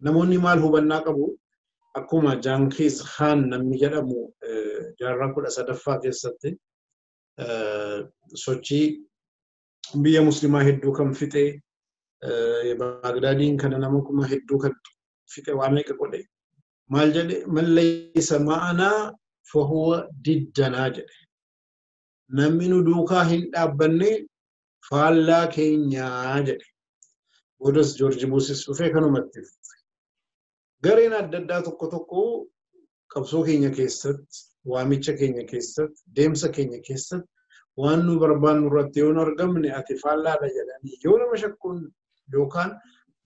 Speaker 3: namoonni maal hubannaa qabu akkuma Jaankiis Khaan namni jedhamu jaarraa 13ffaa keessatti sochii biyya muslimaa hedduu kan fixe Baagdaadiin kana nama kuma hedduu kan fixe waa meeqa godhe maal jedhe man laysa ma'anaa fahuwa diddanaa jedhe namni nu duukaa hin dhaabbanne faallaa keenyaa jedhe boodas Joorji Buusis dhufee kanumatti gareen adda addaa tokko tokko qabsoo keenya keessatti waamicha keenya keessatti deemsa keenya keessatti waan nu barbaannu irratti yoo argamne ati faallaadha jedhanii yoo nama shakkuun yookaan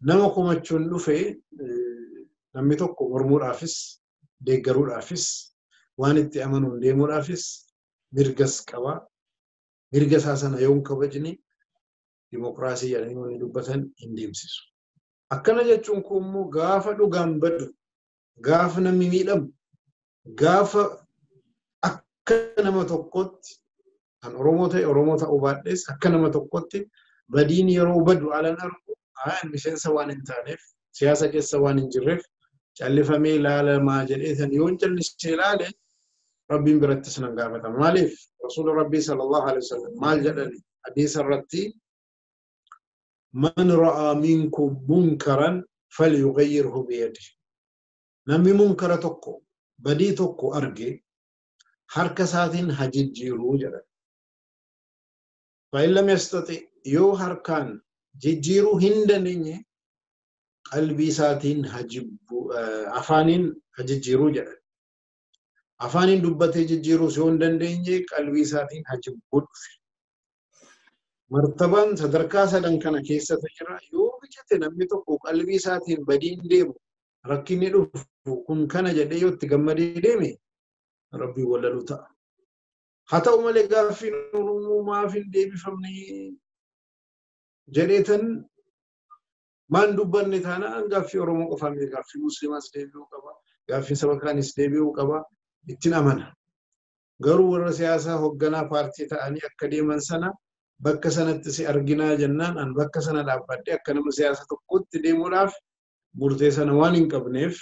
Speaker 3: nama komachuun dhufee namni tokko mormuudhaafis deeggaruudhaafis waan itti amanuun deemuudhaafis mirgas qaba mirga isaa sana yoo kabajni dimokiraasii jedhanii wanni dubbatan hin deemsisu akkana jechuun kun immoo gaafa dhugaan badu gaafa namni miidhamu gaafa akka nama tokkotti kan Oromoo ta'uu baadhees akka nama tokkotti badiin yeroo badu alan argu miseensa waan hin taaneef siyaasa keessa waan hin jirreef callifamee ilaalamaa jedheetan yoo callisee ilaale rabbiin biratti sanan gaafatama maaliif rasuula rabbii sallallahu alaihi wasallam maal jedhani isarratti man ra'a minkum munkaran falyughayyirhu biyadihi namni munkara tokko badii tokko arge harka isaatiin hajijjiiruu jedhan فإن لم يستطع يو هركان جيجيرو هندنيني قلبي ساتين هجب أفانين هجيجيرو جدا أفانين دبتي جيجيرو سيون دنديني قلبي ساتين هجب بدف مرتبان صدركا سدن كان كيسة تجرى يو بجت نمي تقو قلبي ساتين بدين ديمو ركيني دفو كن كان جديو تغمدي ديمي ربي ولدو تا حتى أمالي غافين ما في deebifamne jedheetan maan dubbanne taana gaaffii Oromoo qofaa miti gaaffii Musliimaas deebi'uu qaba gaaffii saba kaanis deebi'uu qaba ittiin amana garuu warra siyaasaa hoogganaa paartii ta'anii akka deeman sana bakka sanatti si arginaa jennaan an bakka sana dhaabbadhe akka nama siyaasa tokkotti deemuudhaaf murtee sana waan hin qabneef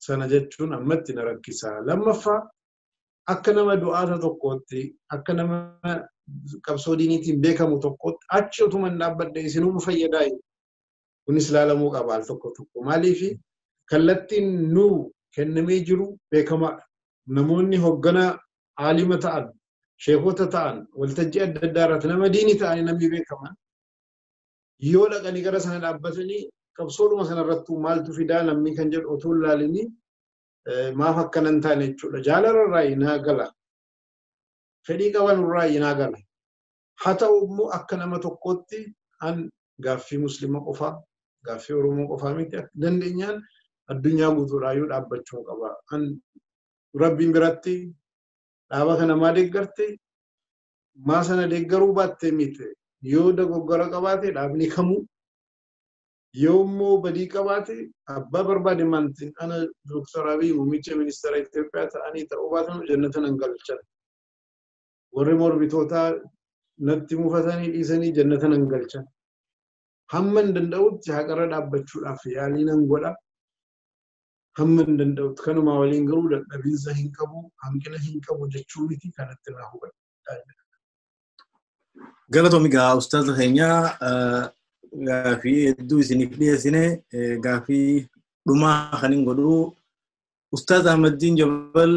Speaker 3: sana jechuun ammatti na rakkisaa lammaffaa akka nama du'aata tokkotti akka nama qabsoo diiniitiin beekamu tokkotti achi utuma hin dhaabbadhe isinuu fayyadaa kunis ilaalamuu qaba al tokko tokko maaliif kallattiin nu kennamee jiru beekamaadha namoonni hoogganaa aalima ta'an sheekota ta'an waltajjii adda addaa irratti nama diinii ta'anii namni beekaman yoo dhaqanii gara sana dhaabbatanii qabsoodhuma sana irratti maaltu fidaa namni kan jedhu otoo ilaalanii maaf akkanan taane jechuudha jaalarraa inaa gala fedhii qabanurraa inaa gala haa ta'u immoo akka nama tokkotti an gaaffii muslima qofaa gaaffii Oromoo qofaa miti dandeenyaan addunyaa guutuudhaayyuu dhaabbachuu qaba an rabbiin biratti dhaaba kana maa deeggarte maa sana deeggaruu baattee miti yoo dogoggora qabaate dhaabni kamuu yoommoo badii qabaate abbaa barbaade mantiin ana Dr. Abiy muummicha ministeera Itoophiyaa ta'anii ta'uu baatan jannatan hin galchan warri morbitootaa natti mufatanii dhiisanii jannatan hin galchan hamma hin danda'utti haqarra dhaabbachuudhaaf yaalii nan godha hamma hin danda'utti kanuma waliin garuu dadhabinsa hin qabu hanqina hin qabu jechuu miti kanatti na hubadha
Speaker 2: galatoomi gaa ustaaza keenya gaafii hedduu isiniif dhiyeessine gaafii dhumaa kan hin godhu ustaaz Ahmedin Jebel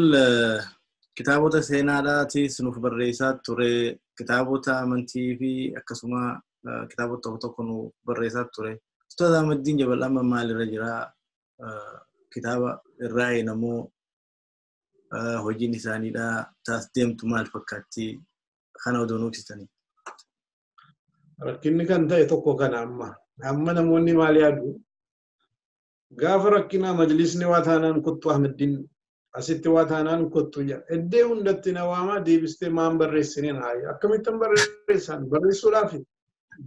Speaker 2: kitaabota seenaadhaatis nuuf barreessaa ture kitaabota amantii fi akkasuma kitaabota tokko tokko nuuf barreessaa ture ustaaz Ahmedin Jebel amma maalirra jira kitaaba irraa namoo hojiin isaaniidha taas deemtu maal fakkaatti kana odoo nuuf ibsitanii
Speaker 3: rakkinni kan ta'e tokko kana amma namoonni maal yaadu gaafa rakkina majlisni waa taanaan kottu Ahmedin asitti waa taanaan kottu jedha eddee hundatti na waamaa deebistee maan barreessineen haaya akkamittan barreessan barreessuudhaaf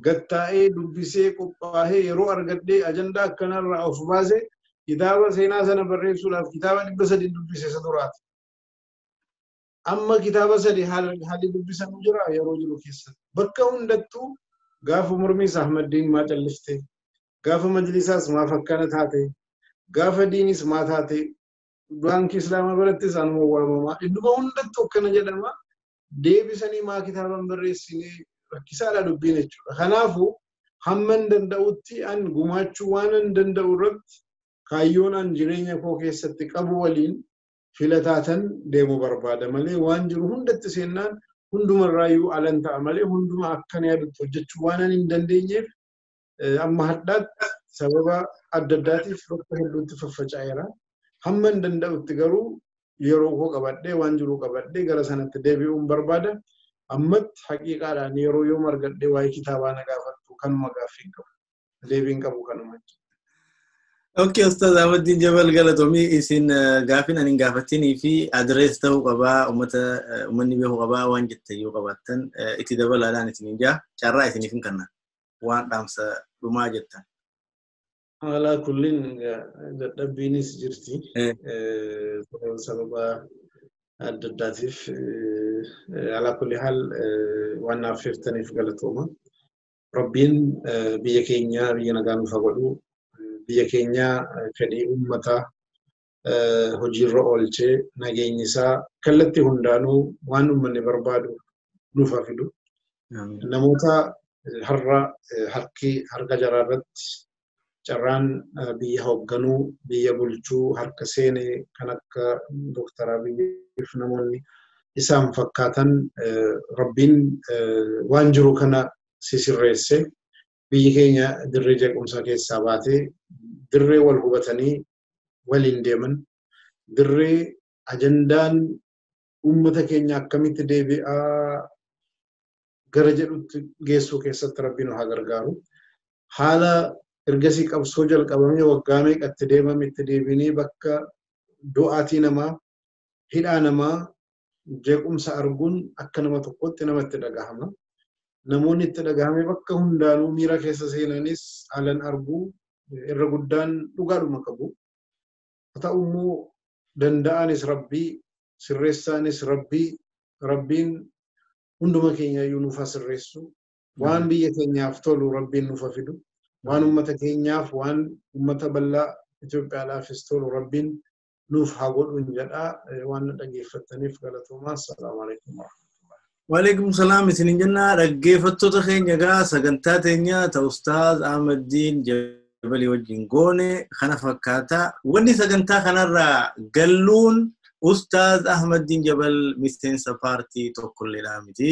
Speaker 3: gattaa'ee dubbisee qophaa'ee yeroo argadhee ajandaa akkanarraa of baasee kitaaba seenaa sana barreessuudhaaf kitaaba 300 dubbisee isa duraati amma kitaaba 3 haalli dubbisan jira yeroo jiru keessatti bakka hundattuu gaafa mormiis Ahmedin maa calliste gaafa majlisaas maa fakkana taate gaafa diinis maa taate baankii islaamaa birattis anuma waamamaa idduma hundattuu akkana jedhama deebisanii maa kitaaban barreessinee rakkisaadha dubbiin jechuudha. Kanaafuu hamman danda'utti an gumaachuu waan an danda'u irratti kaayyoon an jireenya koo keessatti qabu waliin filataatan deemu barbaada malee waan jiru hundatti seennaan hundumarraayyuu alan ta'a malee hunduma akkan yaadutti hojjechuu waan an hin dandeenyeef amma hadhaatti sababa adda addaatiif bakka hedduutti faffaca'eera. Hamman danda'utti garuu yeroo koo qabadhee waan jiru qabadhee gara sanatti deebi'uun barbaada. Ammatti haqiiqaadhaan yeroo yoo margadhee waa'ee kitaabaa na gaafattu kanuma gaaffiin qabu. Deebiin qabu kanuma.
Speaker 2: Okay, Ustaz Ahmedin Jebel galatoomii isin gaaffiin ani gaafattinii fi adrees ta'uu qabaa uummanni beekuu qabaa waan jettan yoo qabaattan itti dabalaadhaan isiniin jaa carraa isiniif hin kenna waan dhaamsa dhumaa jettan.
Speaker 3: Ala kullin dadhabbiinis jirti. Sababa adda addaatiif ala kulli haal waan naaf firtaniif galatooma. Rabbiin biyya keenya biyya nagaa nuuf haa godhu. Biyya keenya fedhii uummataa hojiirra oolchee nageenyi isaa kallattii hundaanuu waan uummanni barbaadu nuuf haa fidu. Namoota harka jaraarratti carraan biyya hoogganuu biyya bulchuu harka seenee kan akka Dr. Abiyyiif namoonni isaan fakkaatan Rabbiin waan jiru kana sisirreesse biyyi keenya dirree jeequmsaa keessaa baatee dirree wal hubatanii waliin deeman dirree ajandaan uummata keenya akkamitti deebi'aa gara jedhutti geessuu keessatti Rabbiin haa gargaaru. Haala ergasii qabsoo jalqabamee waggaa meeqatti deemame itti deebinee bakka du'aatii namaa hidhaa namaa jeequmsa arguun akka nama tokkotti namatti dhagahama. Namoonni itti dhagahame bakka hundaanuu miira keessa seenanis haalan arguu irra guddaan dhugaadhuma qabu. Haa ta'u immoo danda'anis Rabbii sirreessaanis Rabbiin hunduma keenya iyyuu nuuf haa sirreessu. Waan biyya keenyaaf tolu Rabbiin nuuf haa fidu. Waan ummata keenyaaf waan ummata bal'aa Itoophiyaadhaafis tolu Rabbiin nuuf haa godhu jedha waan dhaggeeffattaniif galatoomaa. Assalaamu alaykum warahmatullahi.
Speaker 2: Waalaikum salaam isinin jenna dhaggeeffattoota keenya gaa sagantaa teenya ta Ustaaz Ahmedin Jebel wajjin goone kana fakkaata. Wanni sagantaa kanarraa galluun Ustaaz Ahmedin Jebel miseensa paartii tokkolleedhaa miti.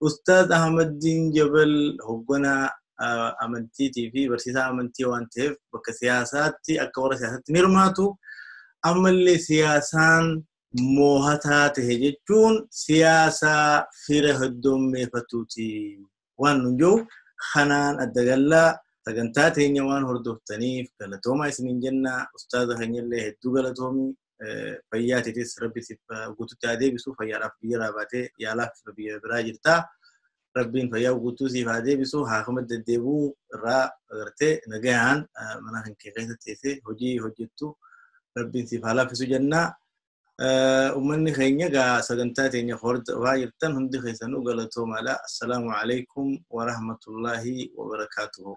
Speaker 2: Ustaaz Ahmedin Jebel hoogganaa amantii fi barsiisaa amantii waan ta'eef bakka siyaasaatti akka warra siyaasaatti ni hirmaatu. Ammallee siyaasaan moohataa ta'e jechuun siyaasaa fira hedduummeeffatuuti waan nun jiru kanaan adda gallaa sagantaa teenya waan hordoftaniif galatoomaa isiniin jenna. Ustaaza keenyallee hedduu galatoomii fayyaa teetis Rabbi siif guutuutti haa deebisu. Fayyaadhaaf biyya baatee yaalaaf biyya biraa jirta. Rabbiin fayyaa guutuu siif haa deebisu. Haakama deddeebuu irraa agartee nagayaan mana kan kee keessa teessee hojii hojjettu Rabbiin siif haa laaffisu jenna. Ummanni keenya gaa sagantaa teenya hordofaa jirtan hundi keessanuu galatoomaadha. Assalaamu alaykum wa rahmatullahi wa barakatuhu.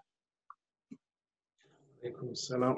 Speaker 3: Waalaikum salaam.